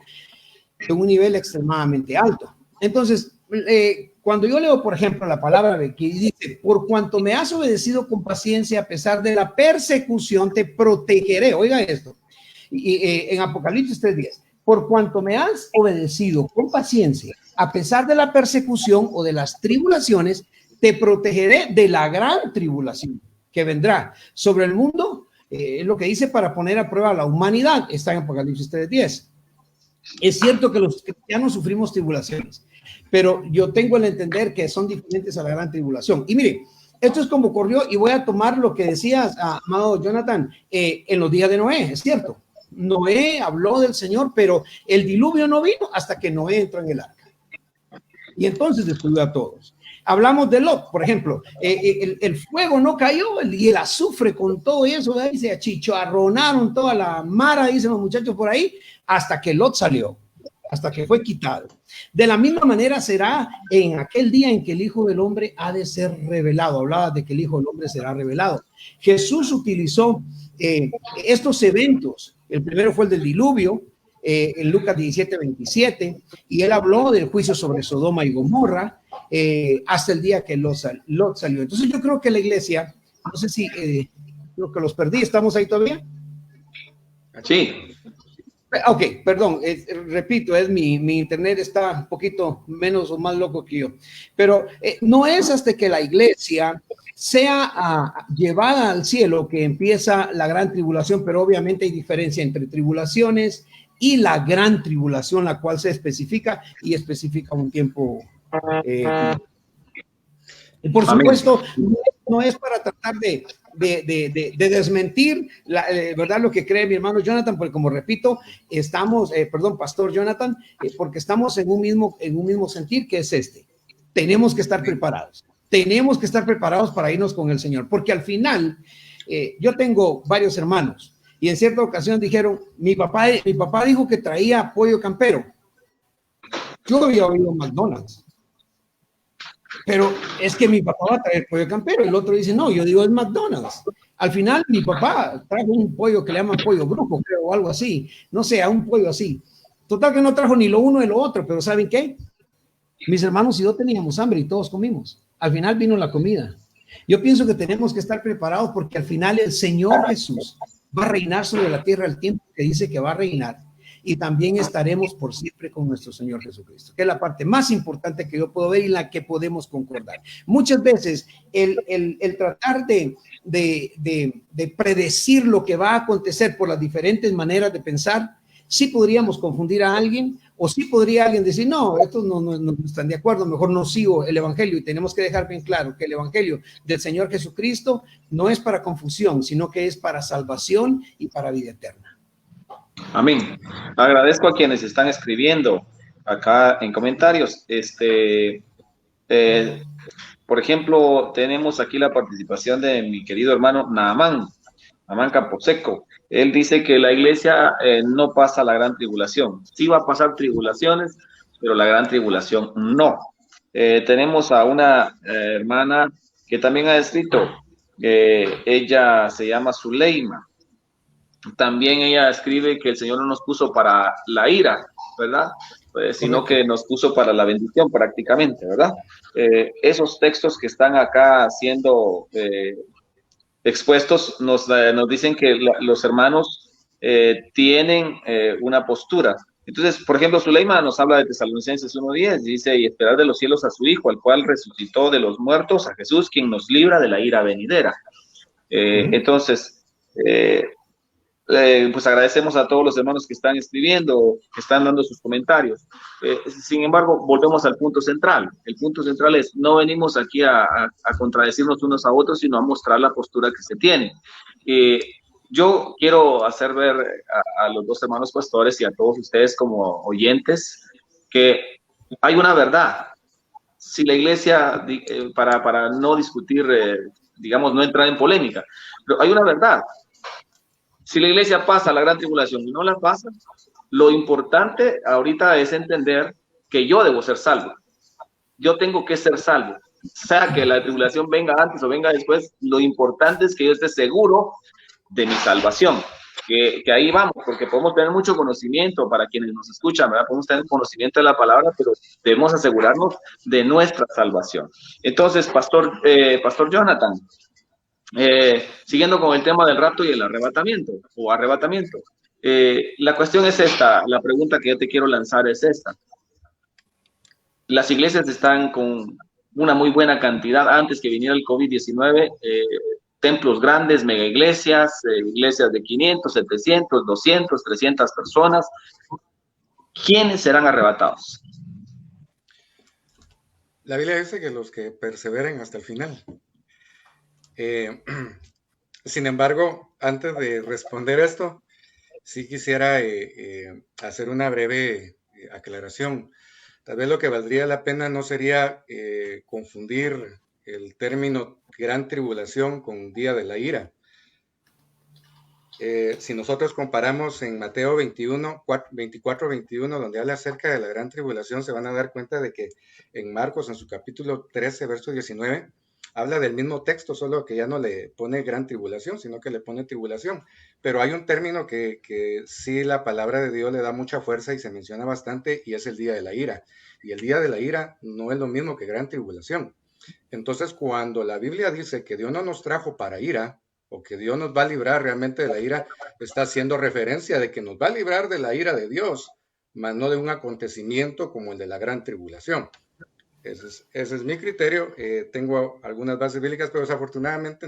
de un nivel extremadamente alto. Entonces, cuando yo leo, por ejemplo, la palabra que dice, por cuanto me has obedecido con paciencia a pesar de la persecución, te protegeré. Oiga esto. Y en Apocalipsis 3:10, por cuanto me has obedecido con paciencia, a pesar de la persecución o de las tribulaciones, te protegeré de la gran tribulación que vendrá sobre el mundo, lo que dice para poner a prueba a la humanidad, está en Apocalipsis 3:10. Es cierto que los cristianos sufrimos tribulaciones, pero yo tengo el entender que son diferentes a la gran tribulación. Y mire, esto es como ocurrió, y voy a tomar lo que decías, amado Jonathan, en los días de Noé, es cierto. Noé habló del Señor, pero el diluvio no vino hasta que Noé entró en el arca. Y entonces destruyó a todos. Hablamos de Lot, por ejemplo. El fuego no cayó y el azufre con todo eso, ahí se achicharronaron toda la mara, dicen los muchachos por ahí, hasta que Lot salió, hasta que fue quitado. De la misma manera será en aquel día en que el Hijo del Hombre ha de ser revelado. Hablaba de que el Hijo del Hombre será revelado. Jesús utilizó estos eventos. El primero fue el del diluvio, en Lucas 17:27, y él habló del juicio sobre Sodoma y Gomorra hasta el día que Lot salió. Entonces yo creo que la iglesia, no sé si creo que los perdí, ¿estamos ahí todavía? Sí. Ok, perdón, repito, mi internet está un poquito menos o más loco que yo, pero no es hasta que la iglesia sea llevada al cielo que empieza la gran tribulación, pero obviamente hay diferencia entre tribulaciones y la gran tribulación, la cual se especifica un tiempo. Por supuesto, no es para tratar de desmentir verdad lo que cree mi hermano Jonathan, porque como repito, estamos, pastor Jonathan, porque estamos en un mismo sentir, que es este. Tenemos que estar preparados. Tenemos que estar preparados para irnos con el Señor, porque al final, yo tengo varios hermanos y en cierta ocasión dijeron, mi papá dijo que traía pollo campero. Yo había oído McDonald's. pero es que mi papá va a traer pollo campero. El otro dice, no, yo digo es McDonald's. Al final mi papá trajo un pollo que le llaman pollo brujo, creo, o algo así. No sé, a un pollo así. Total que no trajo ni lo uno ni lo otro, pero ¿saben qué? Mis hermanos y yo teníamos hambre y todos comimos. Al final vino la comida. Yo pienso que tenemos que estar preparados porque al final el Señor Jesús va a reinar sobre la tierra el tiempo que dice que va a reinar. Y también estaremos por siempre con nuestro Señor Jesucristo, que es la parte más importante que yo puedo ver y en la que podemos concordar. Muchas veces el tratar de predecir lo que va a acontecer por las diferentes maneras de pensar, sí podríamos confundir a alguien, o sí podría alguien decir, no, estos no están de acuerdo, mejor no sigo el evangelio. Y tenemos que dejar bien claro que el evangelio del Señor Jesucristo no es para confusión, sino que es para salvación y para vida eterna. Amén. Agradezco a quienes están escribiendo acá en comentarios. Por ejemplo, tenemos aquí la participación de mi querido hermano Naamán Camposeco. Él dice que la iglesia no pasa la gran tribulación. Sí va a pasar tribulaciones, pero la gran tribulación no. Tenemos a una hermana que también ha escrito, ella se llama Zuleima. También ella escribe que el Señor no nos puso para la ira, ¿verdad? Sino que nos puso para la bendición prácticamente, ¿verdad? Esos textos que están acá siendo expuestos nos dicen que los hermanos tienen una postura. Entonces, por ejemplo, Zuleima nos habla de Tesalonicenses 1:10, dice, y esperar de los cielos a su Hijo, al cual resucitó de los muertos, a Jesús, quien nos libra de la ira venidera. Entonces, pues agradecemos a todos los hermanos que están escribiendo, que están dando sus comentarios. Sin embargo, volvemos al punto central. El punto central es, no venimos aquí a contradecirnos unos a otros, sino a mostrar la postura que se tiene. Yo quiero hacer ver a los dos hermanos pastores y a todos ustedes como oyentes que hay una verdad. Si la iglesia, para no discutir, digamos, no entrar en polémica, pero hay una verdad. Si la iglesia pasa la gran tribulación y no la pasa, lo importante ahorita es entender que yo debo ser salvo. Yo tengo que ser salvo. Sea que la tribulación venga antes o venga después, lo importante es que yo esté seguro de mi salvación. Que ahí vamos, porque podemos tener mucho conocimiento para quienes nos escuchan, ¿verdad? Podemos tener conocimiento de la palabra, pero debemos asegurarnos de nuestra salvación. Entonces, Pastor Jonathan, siguiendo con el tema del rapto y el arrebatamiento, la cuestión es esta, la pregunta que yo te quiero lanzar es esta. Las iglesias están con una muy buena cantidad, antes que viniera el COVID-19, templos grandes, mega iglesias, iglesias de 500, 700, 200, 300 personas. ¿Quiénes serán arrebatados? La Biblia dice que los que perseveren hasta el final. Sin embargo, antes de responder esto, sí quisiera hacer una breve aclaración. Tal vez lo que valdría la pena no sería confundir el término gran tribulación con día de la ira. Si nosotros comparamos en Mateo 24-21, donde habla acerca de la gran tribulación, se van a dar cuenta de que en Marcos, en su capítulo 13, verso 19, habla del mismo texto, solo que ya no le pone gran tribulación, sino que le pone tribulación. Pero hay un término que sí la palabra de Dios le da mucha fuerza y se menciona bastante, y es el día de la ira. Y el día de la ira no es lo mismo que gran tribulación. Entonces, cuando la Biblia dice que Dios no nos trajo para ira, o que Dios nos va a librar realmente de la ira, está haciendo referencia de que nos va a librar de la ira de Dios, más no de un acontecimiento como el de la gran tribulación. Ese es mi criterio. Tengo algunas bases bíblicas, pero desafortunadamente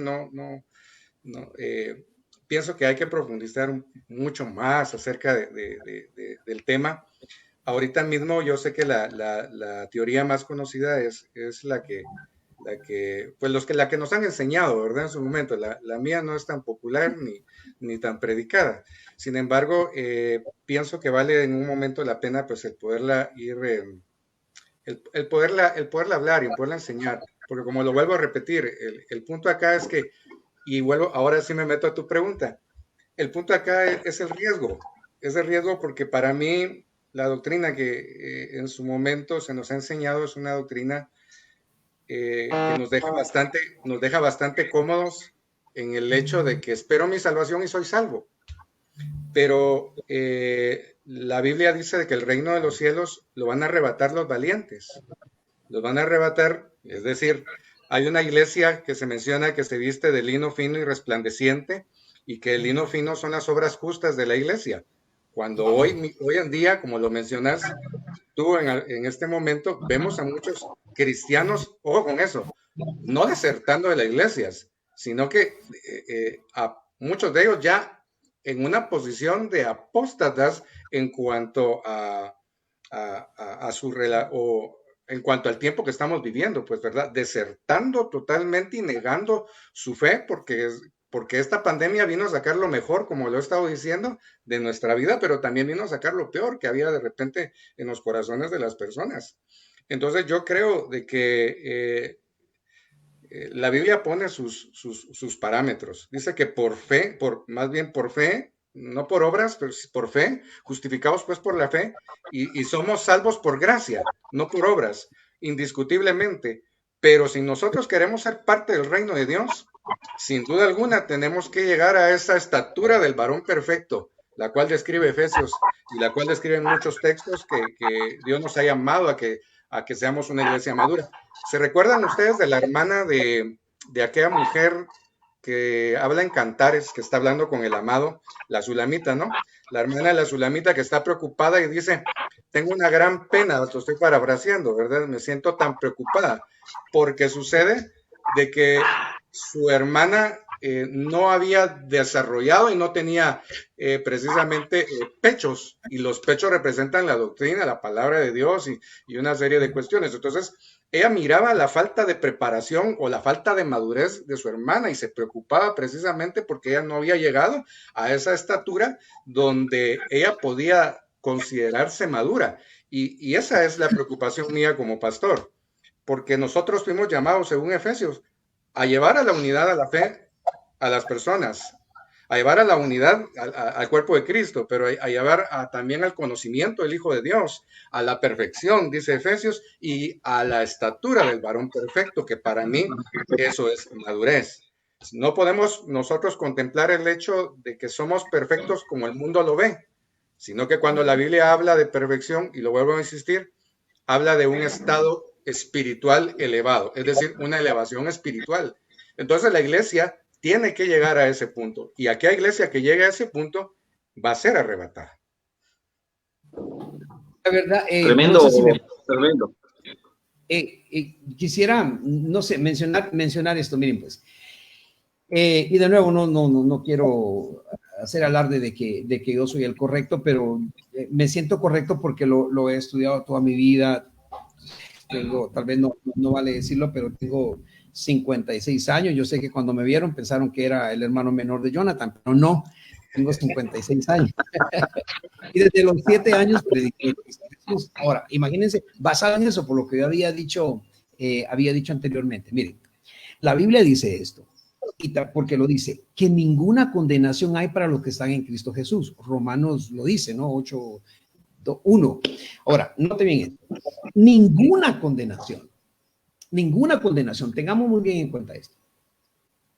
pienso que hay que profundizar mucho más acerca del tema. Ahorita mismo yo sé que la teoría más conocida es la que nos han enseñado, ¿verdad? En su momento. La mía no es tan popular ni tan predicada. Sin embargo, pienso que vale en un momento la pena, pues, el poderla ir, el poderla hablar y poderla enseñar. Porque como lo vuelvo a repetir, el punto acá es que, ahora sí me meto a tu pregunta. El punto acá es el riesgo. Es el riesgo porque para mí la doctrina que en su momento se nos ha enseñado es una doctrina que nos deja bastante cómodos en el hecho de que espero mi salvación y soy salvo. Pero la Biblia dice de que el reino de los cielos lo van a arrebatar los valientes. Los van a arrebatar, es decir, hay una iglesia que se menciona que se viste de lino fino y resplandeciente, y que el lino fino son las obras justas de la iglesia. Cuando hoy en día, como lo mencionas tú en este momento, vemos a muchos cristianos, ojo con eso, no desertando de las iglesias, sino que a muchos de ellos ya en una posición de apóstatas en cuanto en cuanto al tiempo que estamos viviendo, pues, ¿verdad? Desertando totalmente y negando su fe, porque esta pandemia vino a sacar lo mejor, como lo he estado diciendo, de nuestra vida, pero también vino a sacar lo peor que había de repente en los corazones de las personas. Entonces yo creo de que la Biblia pone sus parámetros. Dice que más bien por fe, no por obras, pero por fe, justificados pues por la fe, y somos salvos por gracia, no por obras, indiscutiblemente. Pero si nosotros queremos ser parte del reino de Dios, sin duda alguna tenemos que llegar a esa estatura del varón perfecto, la cual describe Efesios y la cual describen muchos textos que Dios nos ha llamado a que seamos una iglesia madura. ¿Se recuerdan ustedes de la hermana de aquella mujer que habla en cantares, que está hablando con el amado, la Sulamita, ¿no? La hermana de la Sulamita que está preocupada y dice, tengo una gran pena, lo estoy parafraseando, ¿verdad? Me siento tan preocupada porque sucede de que su hermana no había desarrollado y no tenía precisamente pechos, y los pechos representan la doctrina, la palabra de Dios y una serie de cuestiones. Entonces, ella miraba la falta de preparación o la falta de madurez de su hermana y se preocupaba precisamente porque ella no había llegado a esa estatura donde ella podía considerarse madura. Y esa es la preocupación mía como pastor, porque nosotros fuimos llamados, según Efesios, a llevar a la unidad a la fe a las personas, a llevar a la unidad al cuerpo de Cristo, pero a llevar también al conocimiento del Hijo de Dios, a la perfección, dice Efesios, y a la estatura del varón perfecto, que para mí eso es madurez. No podemos nosotros contemplar el hecho de que somos perfectos como el mundo lo ve, sino que cuando la Biblia habla de perfección, y lo vuelvo a insistir, habla de un estado espiritual elevado, es decir, una elevación espiritual. Entonces la iglesia tiene que llegar a ese punto, y aquella iglesia que llegue a ese punto va a ser arrebatada. La verdad, tremendo, no sé si tremendo. Quisiera, no sé, mencionar esto, miren pues, y de nuevo no quiero hacer alarde de que yo soy el correcto, pero me siento correcto porque lo he estudiado toda mi vida. Tengo, tal vez no vale decirlo, pero tengo 56 años. Yo sé que cuando me vieron pensaron que era el hermano menor de Jonathan, pero no, tengo 56 años. Y desde los 7 años prediqué Jesús. Ahora, imagínense, basado en eso, por lo que yo había dicho anteriormente. Miren, la Biblia dice esto, porque lo dice, que ninguna condenación hay para los que están en Cristo Jesús. Romanos lo dice, ¿no? 8:1. Ahora, note bien esto. Ninguna condenación. Tengamos muy bien en cuenta esto.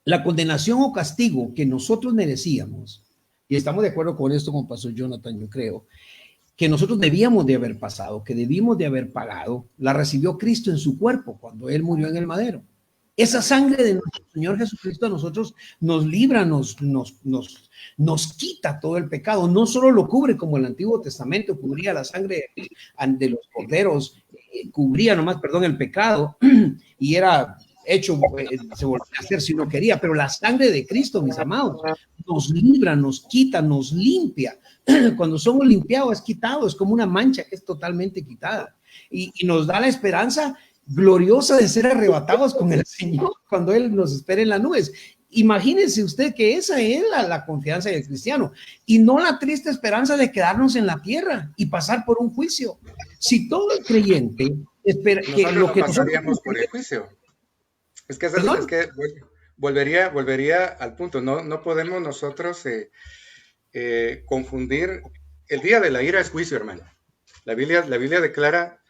La condenación o castigo que nosotros merecíamos, y estamos de acuerdo con esto con Pastor Jonathan, yo creo, que nosotros debíamos de haber pasado, que debimos de haber pagado, la recibió Cristo en su cuerpo cuando Él murió en el madero. Esa sangre de nuestro Señor Jesucristo a nosotros nos libra, nos quita todo el pecado. No solo lo cubre como el Antiguo Testamento cubría la sangre de los corderos, cubría nomás, el pecado y era hecho, se volvía a hacer si uno quería, pero la sangre de Cristo, mis amados, nos libra, nos quita, nos limpia. Cuando somos limpiados es quitado, es como una mancha que es totalmente quitada y nos da la esperanza gloriosa de ser arrebatados con el Señor cuando Él nos espere en las nubes. Imagínense usted que esa es la confianza del cristiano y no la triste esperanza de quedarnos en la tierra y pasar por un juicio. Si todo el creyente espera que lo que pasaríamos por el juicio. Es que volvería al punto. No podemos nosotros confundir. El día de la ira es juicio, hermano. La Biblia declara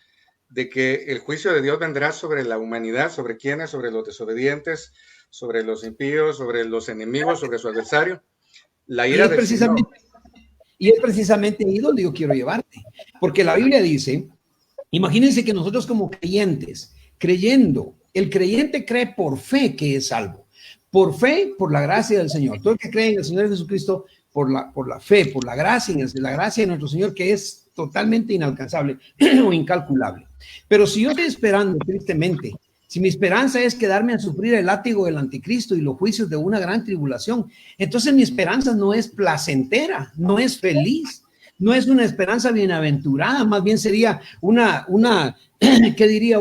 de que el juicio de Dios vendrá sobre la humanidad, sobre quiénes, sobre los desobedientes, sobre los impíos, sobre los enemigos, sobre su adversario. La ira del Señor. Y es precisamente ahí donde yo quiero llevarte, porque la Biblia dice, imagínense que nosotros como creyentes, creyendo, el creyente cree por fe que es salvo, por fe, por la gracia del Señor. Todo el que cree en el Señor Jesucristo, por la fe, por la gracia de nuestro Señor, que es totalmente inalcanzable o incalculable. Pero si yo estoy esperando tristemente, si mi esperanza es quedarme a sufrir el látigo del anticristo y los juicios de una gran tribulación, entonces mi esperanza no es placentera, no es feliz, no es una esperanza bienaventurada, más bien sería ¿qué diría?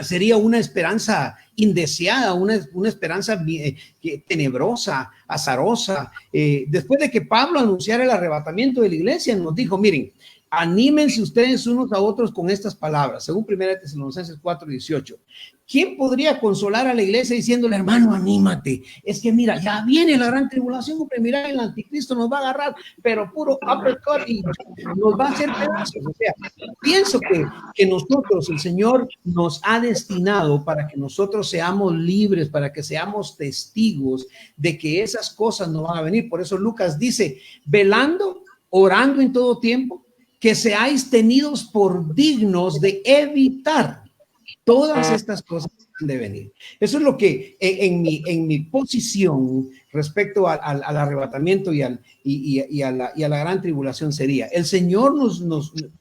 Sería una esperanza indeseada, una esperanza tenebrosa, azarosa. Después de que Pablo anunciara el arrebatamiento de la iglesia, nos dijo, miren, anímense ustedes unos a otros con estas palabras, según 1 Tesalonicenses 4:18. ¿Quién podría consolar a la iglesia diciéndole, hermano, anímate? Es que mira, ya viene la gran tribulación, hombre, mira, el anticristo nos va a agarrar, pero puro uppercut y nos va a hacer pedazos. O sea, pienso que nosotros, el Señor nos ha destinado para que nosotros seamos libres, para que seamos testigos de que esas cosas no van a venir. Por eso Lucas dice, velando, orando en todo tiempo, que seáis tenidos por dignos de evitar todas estas cosas de venir. Eso es lo que en mi posición respecto al arrebatamiento y a la gran tribulación sería. El Señor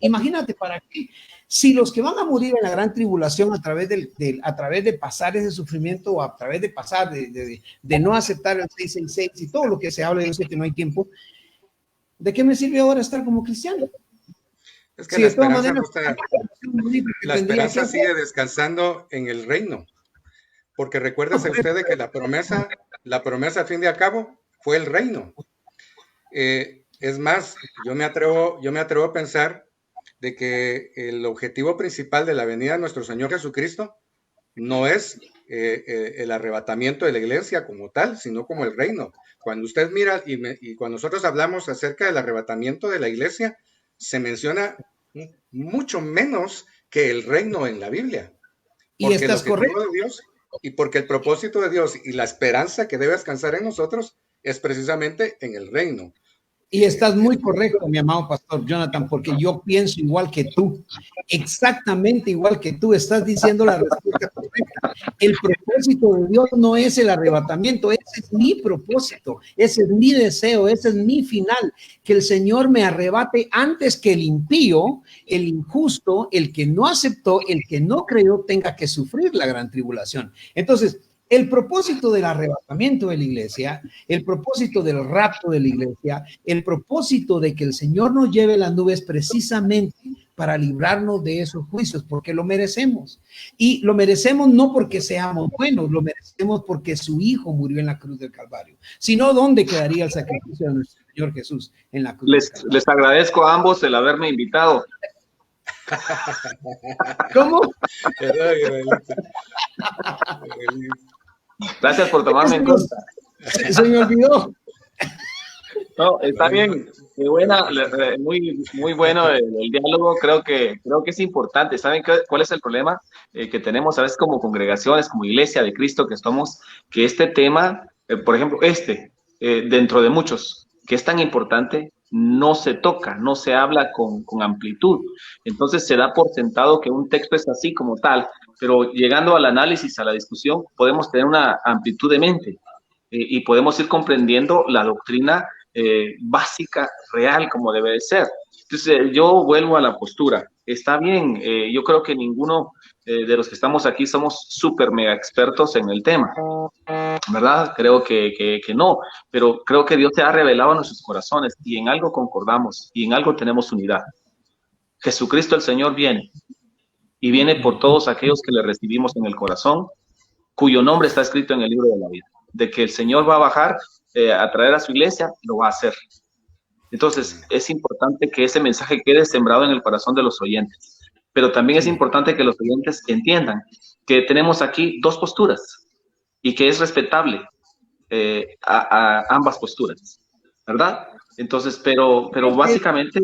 imagínate para qué, si los que van a morir en la gran tribulación a través de pasar ese sufrimiento o a través de pasar de no aceptar el 666 y todo lo que se habla, yo sé que no hay tiempo, ¿de qué me sirve ahora estar como cristiano? Es que la esperanza sigue descansando en el reino, porque recuérdese usted de que la promesa al fin y al cabo fue el reino. Es más, yo me atrevo a pensar de que el objetivo principal de la venida de nuestro Señor Jesucristo no es el arrebatamiento de la iglesia como tal, sino como el reino. Cuando usted mira y cuando nosotros hablamos acerca del arrebatamiento de la iglesia, se menciona mucho menos que el reino en la Biblia. Y estás correcto. De Dios, y porque el propósito de Dios y la esperanza que debe descansar en nosotros es precisamente en el reino. Y estás muy correcto, mi amado pastor Jonathan, porque yo pienso igual que tú, exactamente igual que tú, estás diciendo la respuesta correcta. El propósito de Dios no es el arrebatamiento, ese es mi propósito, ese es mi deseo, ese es mi final, que el Señor me arrebate antes que el impío, el injusto, el que no aceptó, el que no creyó, tenga que sufrir la gran tribulación. Entonces, el propósito del arrebatamiento de la iglesia, el propósito del rapto de la iglesia, el propósito de que el Señor nos lleve las nubes precisamente para librarnos de esos juicios, porque lo merecemos. Y lo merecemos no porque seamos buenos, lo merecemos porque su Hijo murió en la cruz del Calvario. Si no, ¿dónde quedaría el sacrificio de nuestro Señor Jesús en la cruz? Les agradezco a ambos el haberme invitado. ¿Cómo? Gracias por tomarme en cuenta. Se me olvidó. No, está bien. Muy bueno el diálogo. Creo que es importante. ¿Saben cuál es el problema que tenemos a veces como congregaciones, como iglesia de Cristo que somos? Que este tema, por ejemplo, dentro de muchos, que es tan importante, no se toca, no se habla con amplitud. Entonces se da por sentado que un texto es así como tal, pero llegando al análisis, a la discusión, podemos tener una amplitud de mente y podemos ir comprendiendo la doctrina básica, real, como debe de ser. Entonces yo vuelvo a la postura. Está bien, yo creo que ninguno de los que estamos aquí somos súper mega expertos en el tema, ¿verdad? Creo que no, pero creo que Dios se ha revelado a nuestros corazones y en algo concordamos y en algo tenemos unidad. Jesucristo el Señor viene y viene por todos aquellos que le recibimos en el corazón, cuyo nombre está escrito en el libro de la vida. De que el Señor va a bajar a traer a su iglesia, lo va a hacer. Entonces, es importante que ese mensaje quede sembrado en el corazón de los oyentes. Pero también es importante que los oyentes entiendan que tenemos aquí dos posturas y que es respetable a ambas posturas, ¿verdad? Entonces, pero básicamente...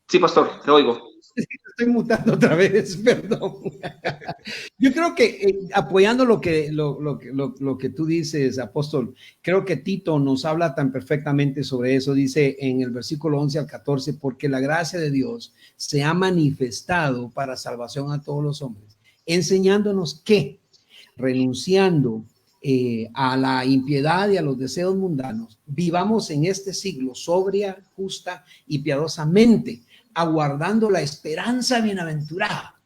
Sí, pastor, te oigo. Estoy mutando otra vez, perdón. Yo creo que apoyando lo que tú dices, apóstol, creo que Tito nos habla tan perfectamente sobre eso. Dice en el versículo 11 al 14, porque la gracia de Dios se ha manifestado para salvación a todos los hombres, enseñándonos que renunciando a la impiedad y a los deseos mundanos, vivamos en este siglo sobria, justa y piadosamente, aguardando la esperanza bienaventurada.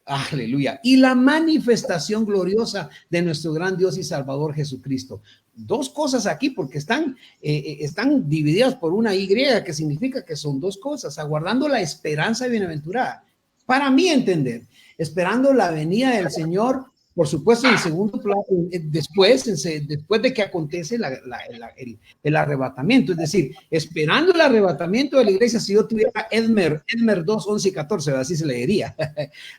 Aleluya. Y la manifestación gloriosa de nuestro gran Dios y Salvador Jesucristo. Dos cosas aquí porque están divididas por una Y, que significa que son dos cosas, aguardando la esperanza bienaventurada. Para mí entender, esperando la venida del Señor, por supuesto, en segundo plano, después de que acontece el arrebatamiento, es decir, esperando el arrebatamiento de la iglesia. Si yo tuviera Edmer 2, 11 y 14, así se leería,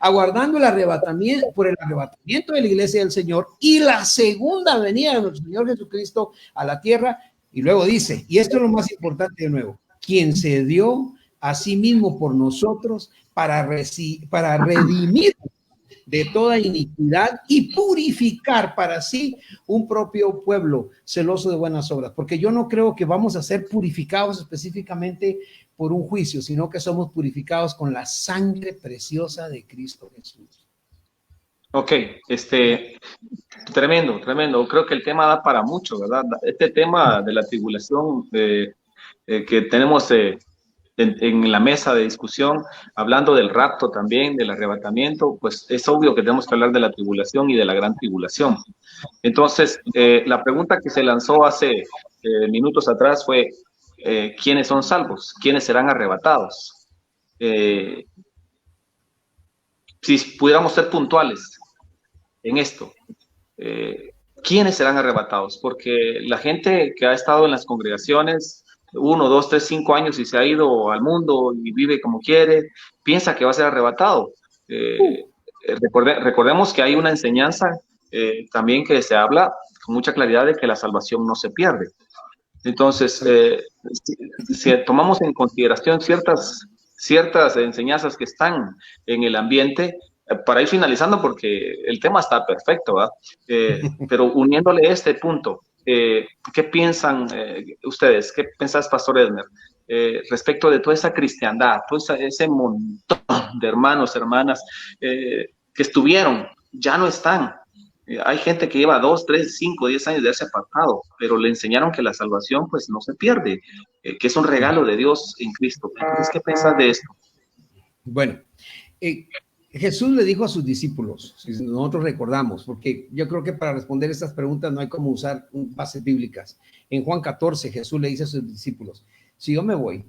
aguardando el arrebatamiento, por el arrebatamiento de la iglesia del Señor y la segunda venida de nuestro Señor Jesucristo a la tierra. Y luego dice, y esto es lo más importante de nuevo, quien se dio a sí mismo por nosotros para redimir de toda iniquidad y purificar para sí un propio pueblo celoso de buenas obras, porque yo no creo que vamos a ser purificados específicamente por un juicio, sino que somos purificados con la sangre preciosa de Cristo Jesús. Ok, tremendo, tremendo. Creo que el tema da para mucho, ¿verdad? Este tema de la tribulación que tenemos en la mesa de discusión, hablando del rapto también, del arrebatamiento, pues es obvio que tenemos que hablar de la tribulación y de la gran tribulación. Entonces, la pregunta que se lanzó hace minutos atrás fue, ¿quiénes son salvos? ¿Quiénes serán arrebatados? Si pudiéramos ser puntuales en esto, ¿quiénes serán arrebatados? Porque la gente que ha estado en las congregaciones 1, 2, 3, 5 años y se ha ido al mundo y vive como quiere, piensa que va a ser arrebatado. Recordemos que hay una enseñanza también que se habla con mucha claridad de que la salvación no se pierde. Entonces, si tomamos en consideración ciertas enseñanzas que están en el ambiente, para ir finalizando, porque el tema está perfecto, ¿verdad? Pero uniéndole este punto, ¿qué piensan ustedes? ¿Qué pensás, Pastor Edmer, respecto de toda esa cristiandad, todo ese montón de hermanos, hermanas que estuvieron, ya no están? Hay gente que lleva 2, 3, 5, 10 años de haberse apartado, pero le enseñaron que la salvación pues no se pierde, que es un regalo de Dios en Cristo. Entonces, ¿qué piensas de esto? Bueno, Jesús le dijo a sus discípulos, si nosotros recordamos, porque yo creo que para responder estas preguntas no hay como usar bases bíblicas. En Juan 14, Jesús le dice a sus discípulos, si yo me voy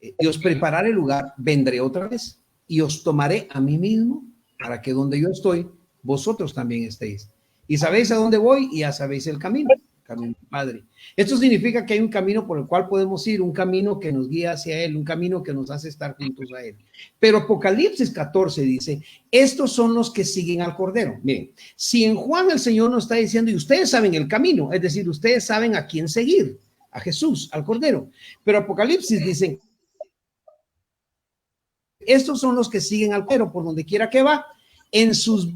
y os prepararé el lugar, vendré otra vez y os tomaré a mí mismo para que donde yo estoy, vosotros también estéis. Y sabéis a dónde voy y ya sabéis el camino del Padre. Esto significa que hay un camino por el cual podemos ir, un camino que nos guía hacia Él, un camino que nos hace estar juntos a Él. Pero Apocalipsis 14 dice, estos son los que siguen al Cordero. Miren, si en Juan el Señor nos está diciendo, y ustedes saben el camino, es decir, ustedes saben a quién seguir, a Jesús, al Cordero. Pero Apocalipsis dice, estos son los que siguen al Cordero por donde quiera que va, en sus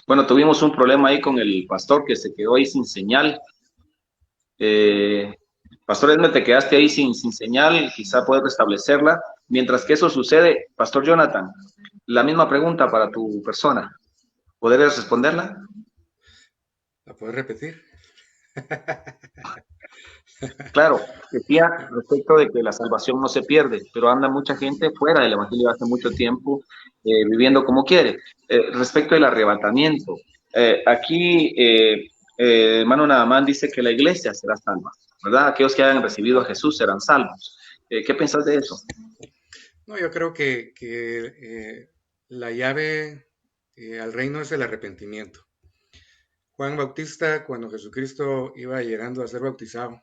Bueno, tuvimos un problema ahí con el pastor que se quedó ahí sin señal. Pastor Edmer, te quedaste ahí sin señal, quizá puedes restablecerla. Mientras que eso sucede, Pastor Jonathan, la misma pregunta para tu persona. ¿Podrías responderla? ¿La puedes repetir? Claro, decía respecto de que la salvación no se pierde, pero anda mucha gente fuera del evangelio hace mucho tiempo, viviendo como quiere. Respecto del arrebatamiento, aquí hermano Nadamán dice que la iglesia será salva, ¿verdad? Aquellos que hayan recibido a Jesús serán salvos. ¿Qué piensas de eso? No, yo creo que la llave al reino es el arrepentimiento. Juan Bautista, cuando Jesucristo iba llegando a ser bautizado,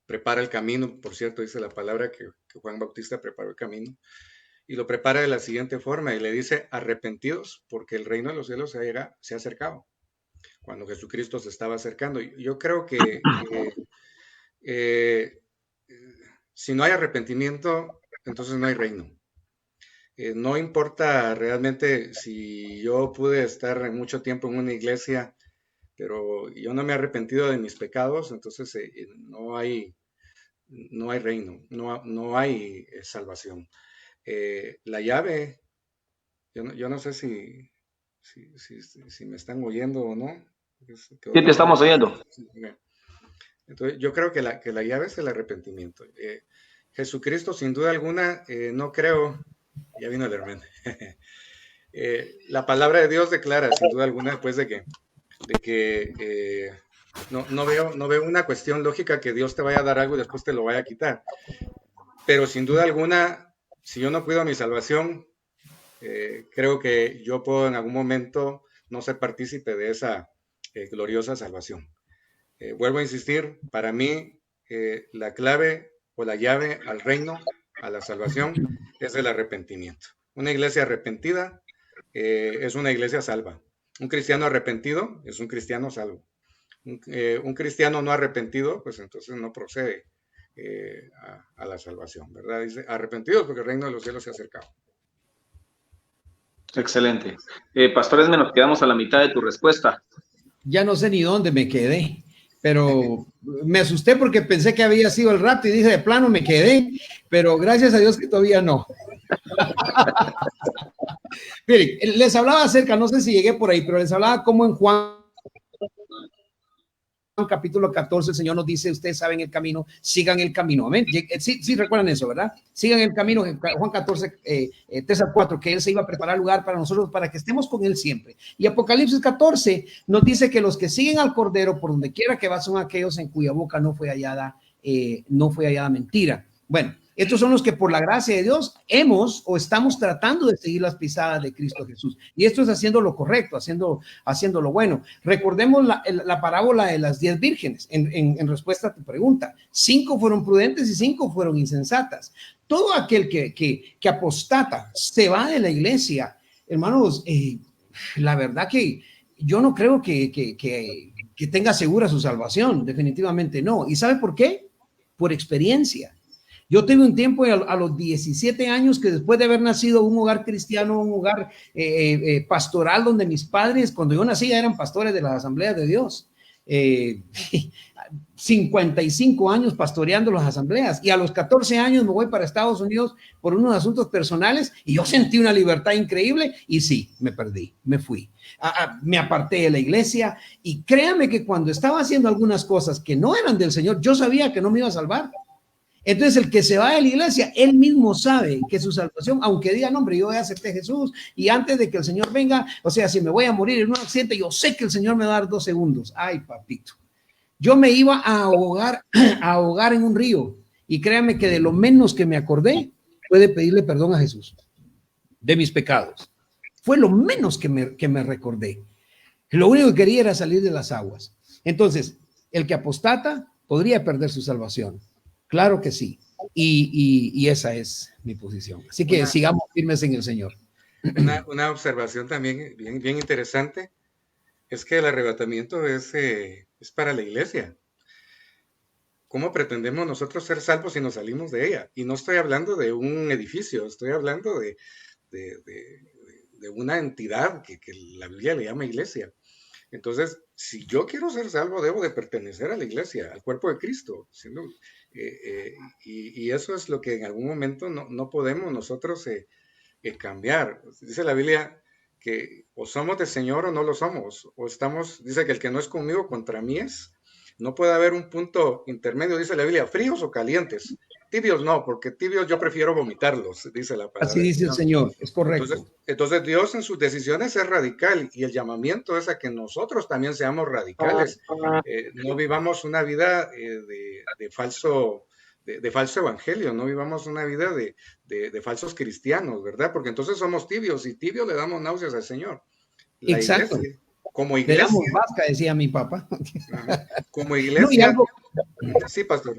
prepara el camino. Por cierto, dice la palabra que Juan Bautista preparó el camino. y lo prepara de la siguiente forma y le dice, arrepentidos porque el reino de los cielos se ha acercado, cuando Jesucristo se estaba acercando. Yo creo que eh, si no hay arrepentimiento, entonces no hay reino. No importa realmente si yo pude estar mucho tiempo en una iglesia, pero yo no me he arrepentido de mis pecados, entonces no hay reino, no hay salvación. La llave, yo no sé si me están oyendo o no. Sí, te estamos oyendo. Entonces, yo creo que la llave es el arrepentimiento. Jesucristo, sin duda alguna, no creo, ya vino el hermano. La palabra de Dios declara, sin duda alguna, después de que no veo una cuestión lógica que Dios te vaya a dar algo y después te lo vaya a quitar. Pero sin duda alguna, si yo no cuido mi salvación, creo que yo puedo en algún momento no ser partícipe de esa gloriosa salvación. Vuelvo a insistir, para mí la clave o la llave al reino, a la salvación, es el arrepentimiento. Una iglesia arrepentida es una iglesia salva. Un cristiano arrepentido es un cristiano salvo. Un cristiano no arrepentido, pues entonces no procede a la salvación, ¿verdad? Dice, arrepentidos porque el reino de los cielos se ha acercado. Excelente. Pastor Esme, nos quedamos a la mitad de tu respuesta. Ya no sé ni dónde me quedé, pero me asusté porque pensé que había sido el rapto y dije, de plano me quedé, pero gracias a Dios que todavía no. Miren, les hablaba acerca, no sé si llegué por ahí, pero les hablaba como en Juan capítulo 14, el Señor nos dice, ustedes saben el camino, sigan el camino. Amén. Sí, recuerdan eso, ¿verdad? Sigan el camino. Juan 14, 3 al 4, que Él se iba a preparar lugar para nosotros, para que estemos con Él siempre. Y Apocalipsis 14 nos dice que los que siguen al Cordero, por donde quiera que va, son aquellos en cuya boca no fue hallada mentira. Bueno, estos son los que por la gracia de Dios hemos o estamos tratando de seguir las pisadas de Cristo Jesús. Y esto es haciendo lo correcto, haciendo lo bueno. Recordemos la parábola de las 10 vírgenes en respuesta a tu pregunta. 5 fueron prudentes y 5 fueron insensatas. Todo aquel que apostata, se va de la iglesia, hermanos, la verdad que yo no creo que tenga segura su salvación, definitivamente no. ¿Y sabe por qué? Por experiencia. Yo tuve un tiempo a los 17 años que después de haber nacido en un hogar cristiano, un hogar pastoral donde mis padres, cuando yo nací, ya eran pastores de las asambleas de Dios. 55 años pastoreando las asambleas y a los 14 años me voy para Estados Unidos por unos asuntos personales y yo sentí una libertad increíble y sí, me perdí, me fui. Me aparté de la iglesia y créame que cuando estaba haciendo algunas cosas que no eran del Señor, yo sabía que no me iba a salvar. Entonces el que se va de la iglesia, él mismo sabe que su salvación, aunque diga, no, hombre, yo voy a aceptar a Jesús y antes de que el Señor venga, o sea, si me voy a morir en un accidente, yo sé que el Señor me va a dar 2 segundos. Ay, papito. Yo me iba a ahogar en un río y créame que de lo menos que me acordé fue de pedirle perdón a Jesús de mis pecados. Fue lo menos que me recordé. Lo único que quería era salir de las aguas. Entonces, el que apostata podría perder su salvación. Claro que sí. Y esa es mi posición. Así que sigamos firmes en el Señor. Una observación también bien interesante es que el arrebatamiento es para la iglesia. ¿Cómo pretendemos nosotros ser salvos si nos salimos de ella? Y no estoy hablando de un edificio, estoy hablando de una entidad que la Biblia le llama iglesia. Entonces, si yo quiero ser salvo, debo de pertenecer a la iglesia, al cuerpo de Cristo. Y eso es lo que en algún momento no podemos nosotros cambiar. Dice la Biblia que o somos del Señor o no lo somos. Dice que el que no es conmigo, contra mí es. No puede haber un punto intermedio, dice la Biblia, fríos o calientes. Tibios no, porque tibios yo prefiero vomitarlos, dice la palabra. Así dice el Señor, es correcto. Entonces Dios en sus decisiones es radical y el llamamiento es a que nosotros también seamos radicales. No vivamos una vida de falso evangelio, no vivamos una vida de falsos cristianos, ¿verdad? Porque entonces somos tibios y tibios le damos náuseas al Señor. Exacto. Iglesia, como iglesia. Le damos vasca, decía mi papá. Como iglesia. No, sí, pastor.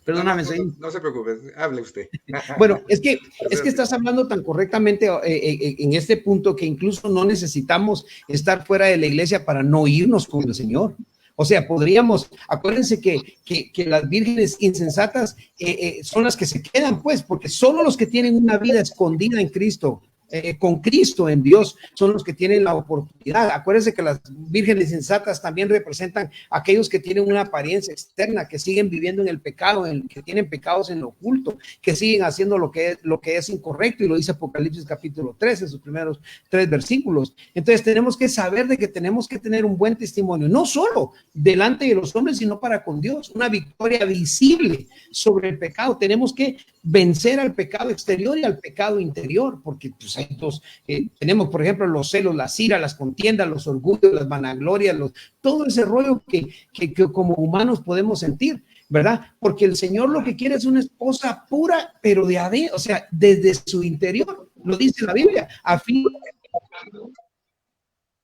Perdóname, señor. No se preocupe, hable usted. Bueno, es que estás hablando tan correctamente en este punto que incluso no necesitamos estar fuera de la iglesia para no irnos con el Señor. O sea, podríamos, acuérdense que las vírgenes insensatas son las que se quedan, pues, porque solo los que tienen una vida escondida en Cristo, con Cristo en Dios, son los que tienen la oportunidad. Acuérdense que las vírgenes insensatas también representan a aquellos que tienen una apariencia externa, que siguen viviendo en el pecado, que tienen pecados en lo oculto, que siguen haciendo lo que es incorrecto, y lo dice Apocalipsis capítulo 3 en sus primeros 3 versículos. Entonces tenemos que saber de que tenemos que tener un buen testimonio, no solo delante de los hombres, sino para con Dios, una victoria visible sobre el pecado. Tenemos que vencer al pecado exterior y al pecado interior, porque pues hay dos, tenemos por ejemplo los celos, las iras, las contiendas, los orgullos, las vanaglorias, todo ese rollo que como humanos podemos sentir, ¿verdad? Porque el Señor lo que quiere es una esposa pura, pero de adentro, o sea, desde su interior, lo dice la Biblia, a fin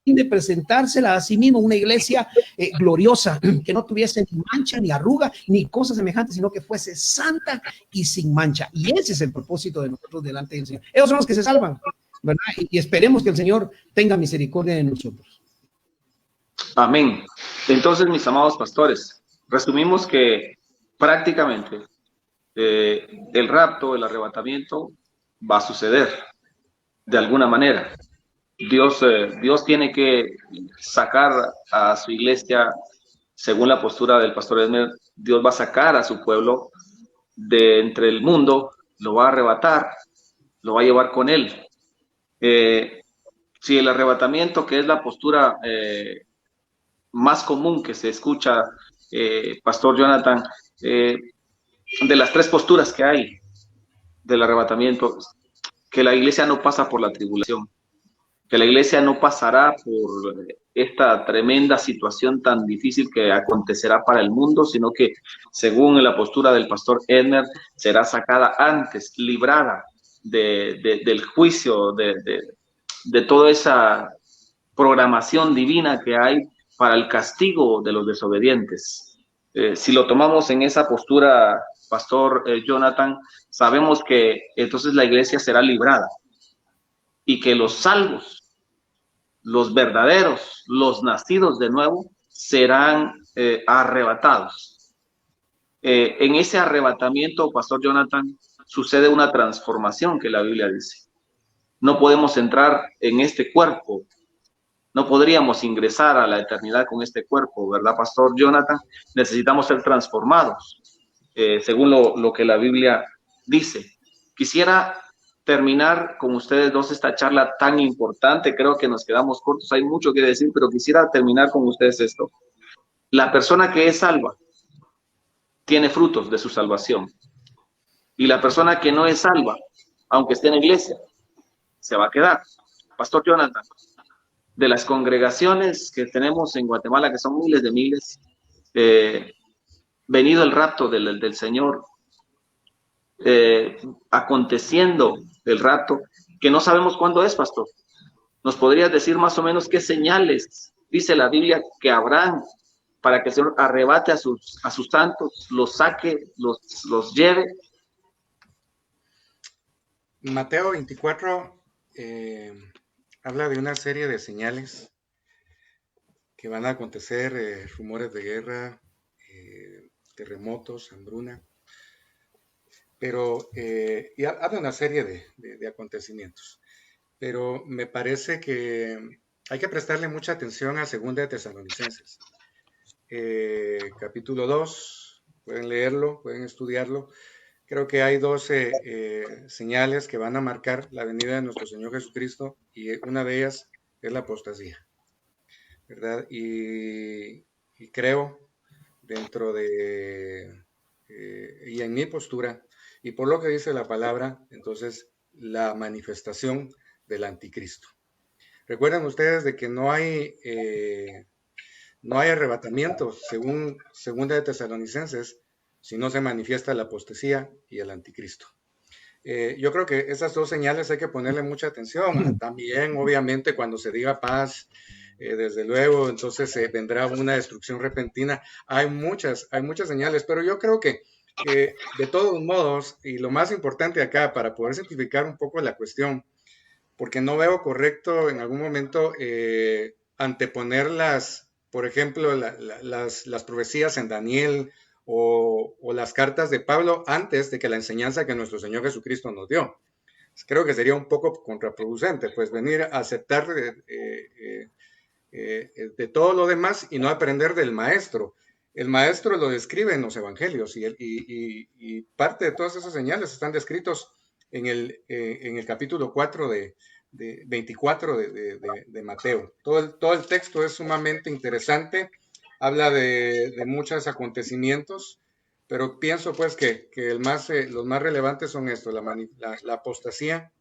de presentársela a sí mismo, una iglesia gloriosa, que no tuviese ni mancha, ni arruga, ni cosas semejantes, sino que fuese santa y sin mancha. Y ese es el propósito de nosotros delante del Señor. Ellos son los que se salvan, ¿verdad? Y esperemos que el Señor tenga misericordia de nosotros. Amén. Entonces, mis amados pastores, resumimos que prácticamente el rapto, el arrebatamiento va a suceder de alguna manera. Dios tiene que sacar a su iglesia, según la postura del pastor Edmer. Dios va a sacar a su pueblo de entre el mundo, lo va a arrebatar, lo va a llevar con él. Si el arrebatamiento, que es la postura más común que se escucha, Pastor Jonathan, de las 3 posturas que hay del arrebatamiento, que la iglesia no pasa por la tribulación, que la iglesia no pasará por esta tremenda situación tan difícil que acontecerá para el mundo, sino que, según la postura del pastor Edmer, será sacada antes, librada del juicio, de toda esa programación divina que hay para el castigo de los desobedientes. Si lo tomamos en esa postura, pastor Jonathan, sabemos que entonces la iglesia será librada y que los salvos, los verdaderos, los nacidos de nuevo, serán arrebatados. En ese arrebatamiento, pastor Jonathan, sucede una transformación que la Biblia dice. No podemos entrar en este cuerpo, no podríamos ingresar a la eternidad con este cuerpo, ¿verdad, pastor Jonathan? Necesitamos ser transformados, según lo que la Biblia dice. Quisiera terminar con ustedes dos esta charla tan importante. Creo que nos quedamos cortos, hay mucho que decir, pero quisiera terminar con ustedes esto. La persona que es salva tiene frutos de su salvación, y la persona que no es salva, aunque esté en la iglesia, se va a quedar. Pastor Jonathan, de las congregaciones que tenemos en Guatemala, que son miles de miles, venido el rapto del Señor, aconteciendo el rapto, que no sabemos cuándo es, pastor. ¿Nos podrías decir más o menos qué señales dice la Biblia que habrán para que el Señor arrebate a sus santos, los saque, los lleve? Mateo 24 habla de una serie de señales que van a acontecer, rumores de guerra, terremotos, hambruna, pero y habla de una serie de acontecimientos. Pero me parece que hay que prestarle mucha atención a 2 de Tesalonicenses, capítulo 2, pueden leerlo, pueden estudiarlo. Creo que hay 12 señales que van a marcar la venida de nuestro Señor Jesucristo, y una de ellas es la apostasía, ¿verdad? Y creo, dentro de, y en mi postura, y por lo que dice la palabra, entonces, la manifestación del anticristo. Recuerden ustedes de que no hay arrebatamiento, según 2 de Tesalonicenses, si no se manifiesta la apostasía y el anticristo. Yo creo que esas 2 señales hay que ponerle mucha atención. También, obviamente, cuando se diga paz, desde luego, entonces vendrá una destrucción repentina. Hay muchas señales, pero yo creo que de todos modos, y lo más importante acá, para poder simplificar un poco la cuestión, porque no veo correcto en algún momento anteponer por ejemplo, las profecías en Daniel o las cartas de Pablo antes de que la enseñanza que nuestro Señor Jesucristo nos dio. Creo que sería un poco contraproducente, pues venir a aceptar de todo lo demás y no aprender del maestro. El maestro lo describe en los evangelios y parte de todas esas señales están descritos en el capítulo 4 de 24 de Mateo. Todo el texto es sumamente interesante, habla de muchos acontecimientos, pero pienso pues que los más relevantes son estos, la apostasía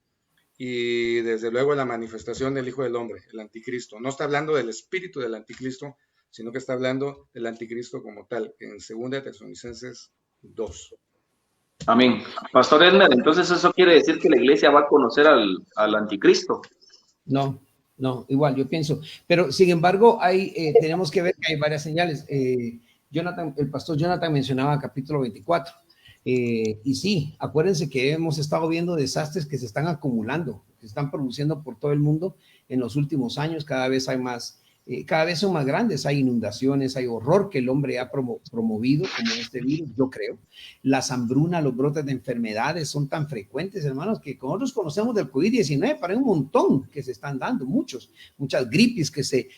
y desde luego la manifestación del Hijo del Hombre, el anticristo. No está hablando del espíritu del anticristo, sino que está hablando del anticristo como tal, en 2 Tesalonicenses 2. Amén. Pastor Edmer, entonces eso quiere decir que la iglesia va a conocer al anticristo. No, igual yo pienso, pero sin embargo tenemos que ver que hay varias señales. El pastor Jonathan mencionaba capítulo 24. Y sí, acuérdense que hemos estado viendo desastres que se están acumulando, que se están produciendo por todo el mundo en los últimos años. Cada vez hay más, cada vez son más grandes. Hay inundaciones, hay horror que el hombre ha promovido, como este virus, yo creo. Las hambrunas, los brotes de enfermedades son tan frecuentes, hermanos, que nosotros conocemos del COVID-19, para un montón que se están dando, muchas gripes que se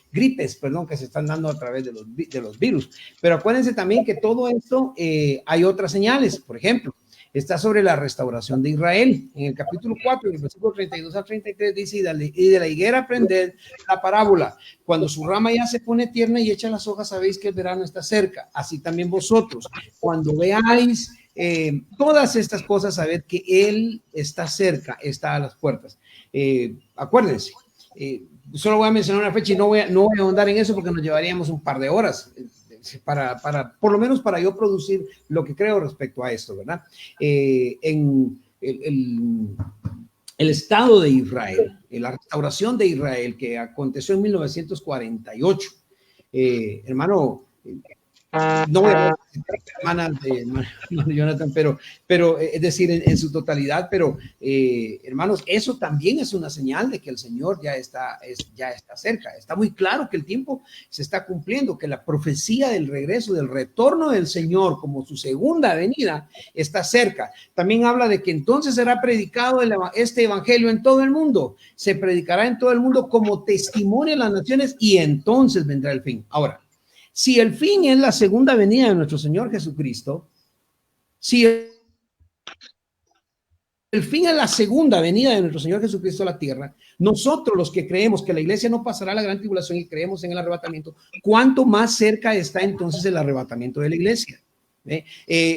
están dando a través de los virus. Pero acuérdense también que todo esto, hay otras señales. Por ejemplo, está sobre la restauración de Israel. En el capítulo 4, en el versículo 32 al 33, dice: y de la higuera aprended la parábola. Cuando su rama ya se pone tierna y echa las hojas, sabéis que el verano está cerca. Así también vosotros, cuando veáis todas estas cosas, sabed que Él está cerca, está a las puertas. Acuérdense, solo voy a mencionar una fecha y no voy a ahondar en eso porque nos llevaríamos un par de horas. Por lo menos para yo producir lo que creo respecto a esto, ¿verdad? En el Estado de Israel, en la restauración de Israel que aconteció en 1948, hermano, no voy a hermana Jonathan, pero es decir, en su totalidad, pero hermanos, eso también es una señal de que el Señor ya está cerca. Está muy claro que el tiempo se está cumpliendo, que la profecía del regreso, del retorno del Señor como su segunda venida está cerca. También habla de que entonces será predicado este evangelio en todo el mundo, se predicará en todo el mundo como testimonio a las naciones y entonces vendrá el fin. Ahora, si el fin es la segunda venida de nuestro Señor Jesucristo, si el fin es la segunda venida de nuestro Señor Jesucristo a la tierra, nosotros los que creemos que la iglesia no pasará la gran tribulación y creemos en el arrebatamiento, ¿cuánto más cerca está entonces el arrebatamiento de la iglesia?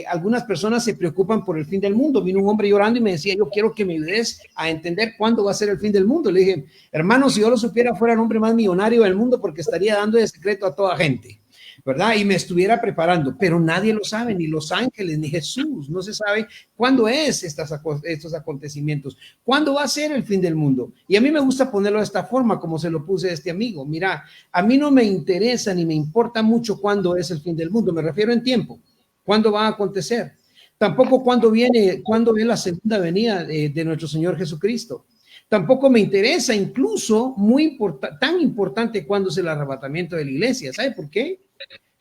Algunas personas se preocupan por el fin del mundo. Vino un hombre llorando y me decía: yo quiero que me ayudes a entender cuándo va a ser el fin del mundo. Le dije: hermano, si yo lo supiera, fuera el hombre más millonario del mundo, porque estaría dando de secreto a toda gente, ¿verdad? Y me estuviera preparando, pero nadie lo sabe, ni los ángeles, ni Jesús. No se sabe cuándo es estos acontecimientos, cuándo va a ser el fin del mundo. Y a mí me gusta ponerlo de esta forma, como se lo puse a este amigo. Mira, a mí no me interesa ni me importa mucho cuándo es el fin del mundo, me refiero en tiempo, cuándo va a acontecer. Tampoco cuándo es la segunda venida de nuestro Señor Jesucristo. Tampoco me interesa, incluso tan importante, cuándo es el arrebatamiento de la iglesia. ¿Sabe por qué?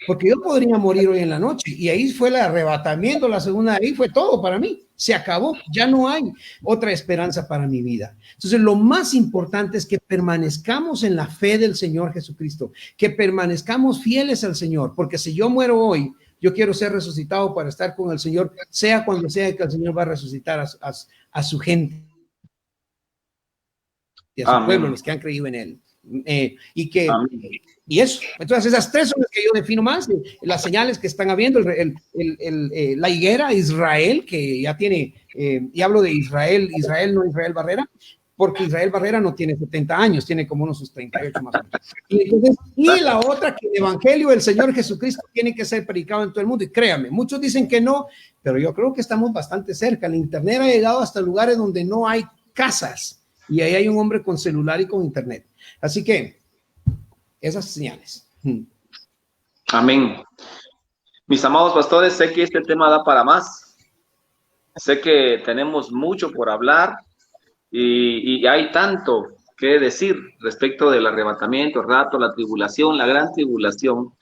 Porque yo podría morir hoy en la noche y ahí fue el arrebatamiento, la segunda, ahí fue todo para mí. Se acabó, ya no hay otra esperanza para mi vida. Entonces, lo más importante es que permanezcamos en la fe del Señor Jesucristo, que permanezcamos fieles al Señor, porque si yo muero hoy, yo quiero ser resucitado para estar con el Señor, sea cuando sea que el Señor va a resucitar a su gente y a su pueblo, los que han creído en Él. Y eso, entonces esas tres son las que yo defino más, las señales que están habiendo, la higuera, Israel, que ya tiene, y hablo de Israel, no Israel Barrera, porque Israel Barrera no tiene 70 años, tiene como unos 38 más o menos. Y la otra, que el evangelio del Señor Jesucristo tiene que ser predicado en todo el mundo, y créame, muchos dicen que no, pero yo creo que estamos bastante cerca. El internet ha llegado hasta lugares donde no hay casas, y ahí hay un hombre con celular y con internet. Así que esas señales. Amén. Mis amados pastores, sé que este tema da para más. Sé que tenemos mucho por hablar y hay tanto que decir respecto del arrebatamiento, el rapto, la tribulación, la gran tribulación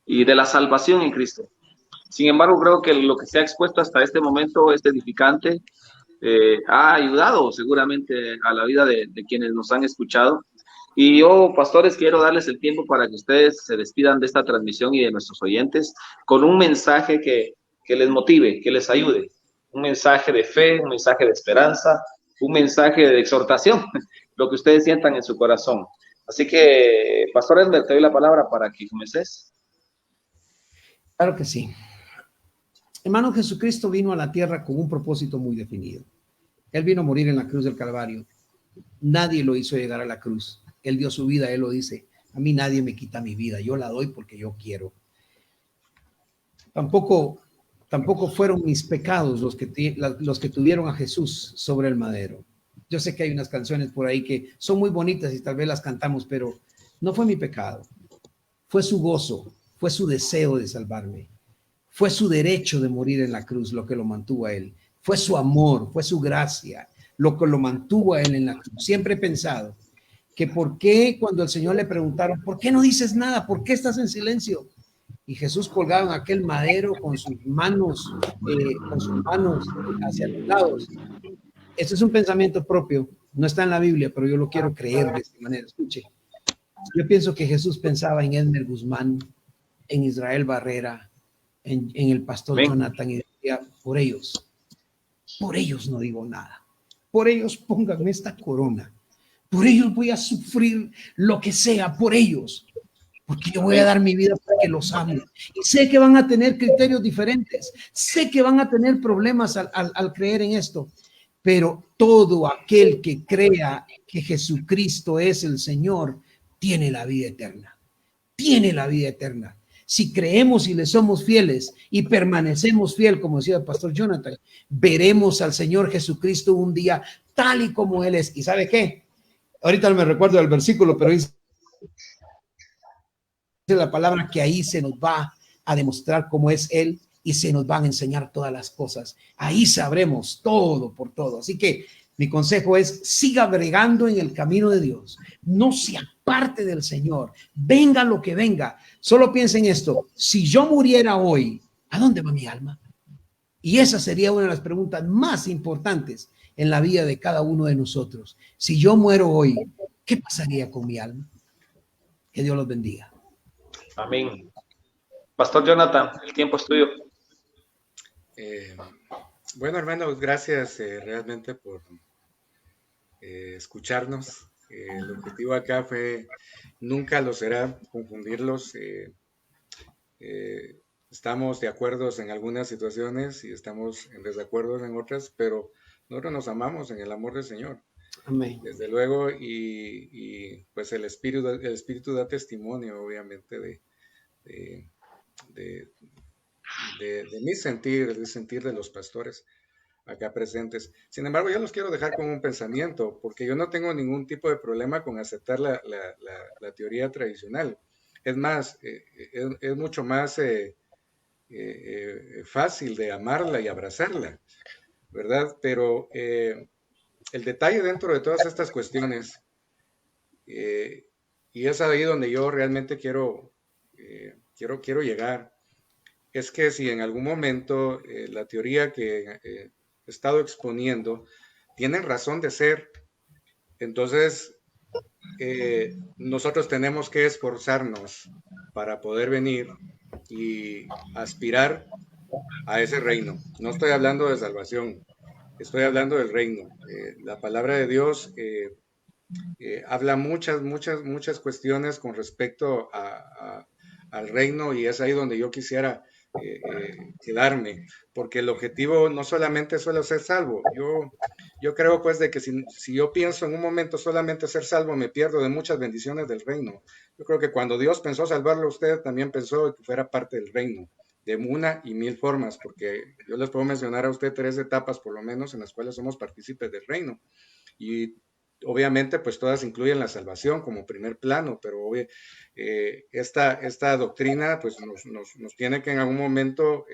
y de la salvación en Cristo. Sin embargo, creo que lo que se ha expuesto hasta este momento es edificante, ha ayudado seguramente a la vida de quienes nos han escuchado. Y yo, pastores, quiero darles el tiempo para que ustedes se despidan de esta transmisión y de nuestros oyentes con un mensaje que les motive, que les ayude. Un mensaje de fe, un mensaje de esperanza, un mensaje de exhortación, lo que ustedes sientan en su corazón. Así que, Pastor Edmer, te doy la palabra para que comences. Claro que sí. Hermano, Jesucristo vino a la tierra con un propósito muy definido. Él vino a morir en la cruz del Calvario. Nadie lo hizo llegar a la cruz. Él dio su vida, él lo dice. A mí nadie me quita mi vida, yo la doy porque yo quiero. Tampoco fueron mis pecados los que tuvieron a Jesús sobre el madero. Yo sé que hay unas canciones por ahí que son muy bonitas y tal vez las cantamos, pero no fue mi pecado. Fue su gozo, fue su deseo de salvarme. Fue su derecho de morir en la cruz lo que lo mantuvo a él. Fue su amor, fue su gracia lo que lo mantuvo a él en la cruz. Siempre he pensado que por qué cuando al Señor le preguntaron, ¿por qué no dices nada? ¿Por qué estás en silencio? Y Jesús colgado en aquel madero con sus manos hacia los lados. Este es un pensamiento propio, no está en la Biblia, pero yo lo quiero creer de esta manera. Escuche, yo pienso que Jesús pensaba en Edmer Guzmán, en Israel Barrera, en el pastor Amén. Jonathan, y decía, por ellos no digo nada, por ellos pónganme esta corona, por ellos voy a sufrir lo que sea, por ellos, porque yo voy a dar mi vida para que los ame. Y sé que van a tener criterios diferentes, sé que van a tener problemas al creer en esto, pero todo aquel que crea que Jesucristo es el Señor, tiene la vida eterna, tiene la vida eterna. Si creemos y le somos fieles y permanecemos fiel, como decía el pastor Jonathan, veremos al Señor Jesucristo un día tal y como Él es. ¿Y sabe qué? Ahorita no me recuerdo del versículo, pero dice la palabra que ahí se nos va a demostrar cómo es Él y se nos van a enseñar todas las cosas. Ahí sabremos todo por todo. Así que mi consejo es, siga bregando en el camino de Dios. No se aparte del Señor. Venga lo que venga. Solo piensen esto. Si yo muriera hoy, ¿a dónde va mi alma? Y esa sería una de las preguntas más importantes en la vida de cada uno de nosotros. Si yo muero hoy, ¿qué pasaría con mi alma? Que Dios los bendiga. Amén. Pastor Jonathan, el tiempo es tuyo. Bueno, hermanos, gracias realmente por escucharnos. El objetivo acá fue, nunca lo será, confundirlos. Estamos de acuerdo en algunas situaciones y estamos en desacuerdo en otras, pero nosotros nos amamos en el amor del Señor. Amén. Desde luego, y pues el espíritu da testimonio, obviamente, de mi sentir, del sentir de los pastores acá presentes. Sin embargo, yo los quiero dejar con un pensamiento, porque yo no tengo ningún tipo de problema con aceptar la teoría tradicional. Es más, es mucho más fácil de amarla y abrazarla, ¿verdad? Pero el detalle dentro de todas estas cuestiones, y es ahí donde yo realmente quiero llegar, es que si en algún momento la teoría que he estado exponiendo tienen razón de ser, entonces nosotros tenemos que esforzarnos para poder venir y aspirar a ese reino. No estoy hablando de salvación, estoy hablando del reino. La palabra de Dios habla muchas cuestiones con respecto al reino, y es ahí donde yo quisiera quedarme, porque el objetivo no solamente suele ser salvo. Yo creo pues de que si yo pienso en un momento solamente ser salvo, me pierdo de muchas bendiciones del reino. Yo creo que cuando Dios pensó salvarlo a usted, también pensó que fuera parte del reino, de una y mil formas, porque yo les puedo mencionar a usted 3 etapas por lo menos en las cuales somos partícipes del reino. Y obviamente pues todas incluyen la salvación como primer plano, pero esta doctrina pues nos tiene que en algún momento,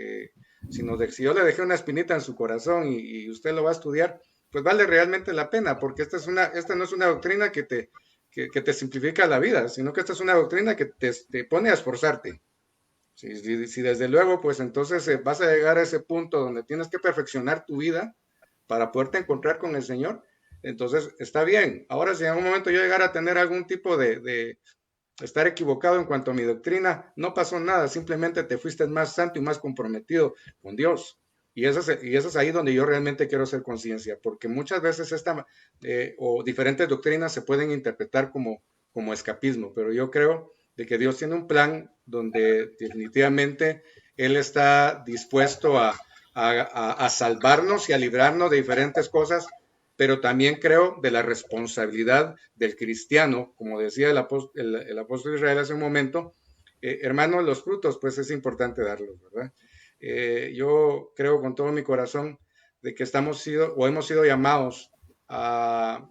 si yo le dejé una espinita en su corazón y usted lo va a estudiar, pues vale realmente la pena, porque esta no es una doctrina que te simplifica la vida, sino que esta es una doctrina que te pone a esforzarte. Si desde luego, pues entonces vas a llegar a ese punto donde tienes que perfeccionar tu vida para poderte encontrar con el Señor, entonces está bien. Ahora, si en algún momento yo llegara a tener algún tipo de estar equivocado en cuanto a mi doctrina, no pasó nada, simplemente te fuiste más santo y más comprometido con Dios. Y eso es ahí donde yo realmente quiero hacer conciencia, porque muchas veces o diferentes doctrinas se pueden interpretar como escapismo, pero yo creo de que Dios tiene un plan donde definitivamente Él está dispuesto a salvarnos y a librarnos de diferentes cosas, pero también creo de la responsabilidad del cristiano, como decía el apóstol Israel hace un momento, hermanos, los frutos, pues es importante darlos, ¿verdad? Yo creo con todo mi corazón de que hemos sido llamados a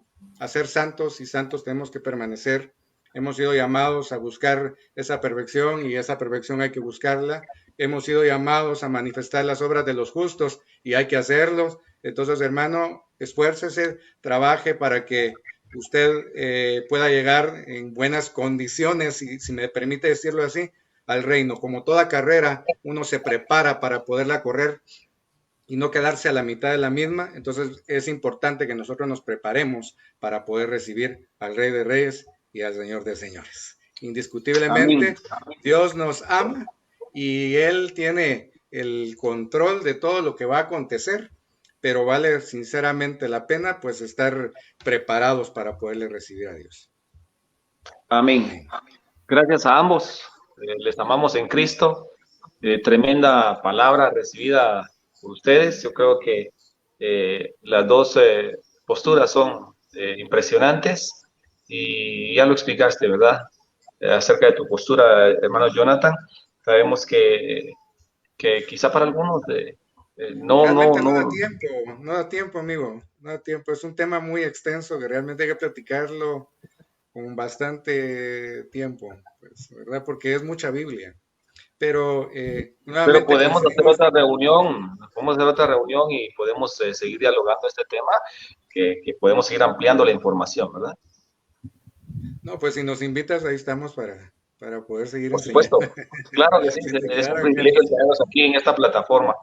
ser santos, y santos tenemos que permanecer. Hemos sido llamados a buscar esa perfección, y esa perfección hay que buscarla. Hemos sido llamados a manifestar las obras de los justos, y hay que hacerlos. Entonces, hermano, esfuércese, trabaje para que usted pueda llegar en buenas condiciones, y si me permite decirlo así, al reino. Como toda carrera, uno se prepara para poderla correr y no quedarse a la mitad de la misma. Entonces es importante que nosotros nos preparemos para poder recibir al Rey de Reyes y al Señor de Señores. Indiscutiblemente, Amén. Dios nos ama y Él tiene el control de todo lo que va a acontecer, pero vale sinceramente la pena pues estar preparados para poderle recibir a Dios. Amén. Gracias a ambos. Les amamos en Cristo. Tremenda palabra recibida por ustedes. Yo creo que las dos posturas son impresionantes, y ya lo explicaste, ¿verdad? Acerca de tu postura, hermano Jonathan. Sabemos que quizá para algunos Realmente no da tiempo, amigo, no da tiempo. Es un tema muy extenso que realmente hay que platicarlo con bastante tiempo, pues, ¿verdad? Porque es mucha Biblia. Pero Pero nuevamente podemos hacer otra reunión y podemos seguir dialogando este tema, que podemos seguir ampliando la información, ¿verdad? no, pues si nos invitas, ahí estamos para poder seguir Por enseñando. supuesto, claro que sí, es un Claro que privilegio sí. tenerlos aquí en esta plataforma.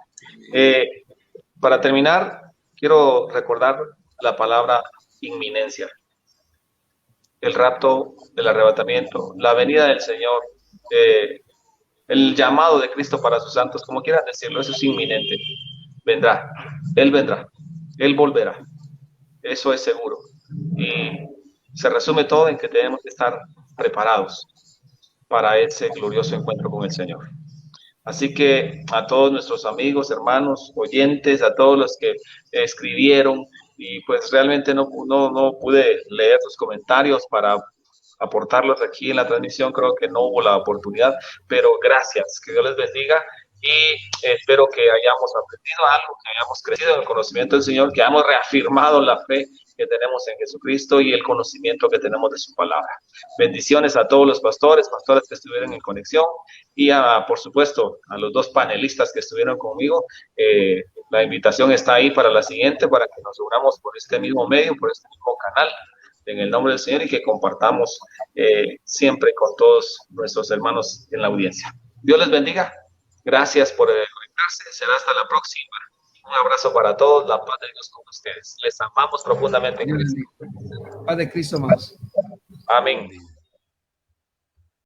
Para terminar, quiero recordar la palabra inminencia, el rapto, el arrebatamiento, la venida del Señor, el llamado de Cristo para sus santos, como quieran decirlo, eso es inminente. Vendrá, Él volverá, eso es seguro. Y se resume todo en que tenemos que estar preparados para ese glorioso encuentro con el Señor. Así que a todos nuestros amigos, hermanos, oyentes, a todos los que escribieron, y pues realmente no pude leer sus comentarios para aportarlos aquí en la transmisión, creo que no hubo la oportunidad, pero gracias, que Dios les bendiga, y espero que hayamos aprendido algo, que hayamos crecido en el conocimiento del Señor, que hayamos reafirmado la fe que tenemos en Jesucristo y el conocimiento que tenemos de su palabra. Bendiciones a todos los pastores que estuvieron en conexión, y por supuesto a los dos panelistas que estuvieron conmigo. La invitación está ahí para la siguiente, para que nos unamos por este mismo medio, por este mismo canal, en el nombre del Señor, y que compartamos siempre con todos nuestros hermanos en la audiencia. Dios les bendiga. Gracias por conectarse. Será hasta la próxima. Un abrazo para todos. La paz de Dios con ustedes. Les amamos profundamente en Cristo. Paz de Cristo más. Amén.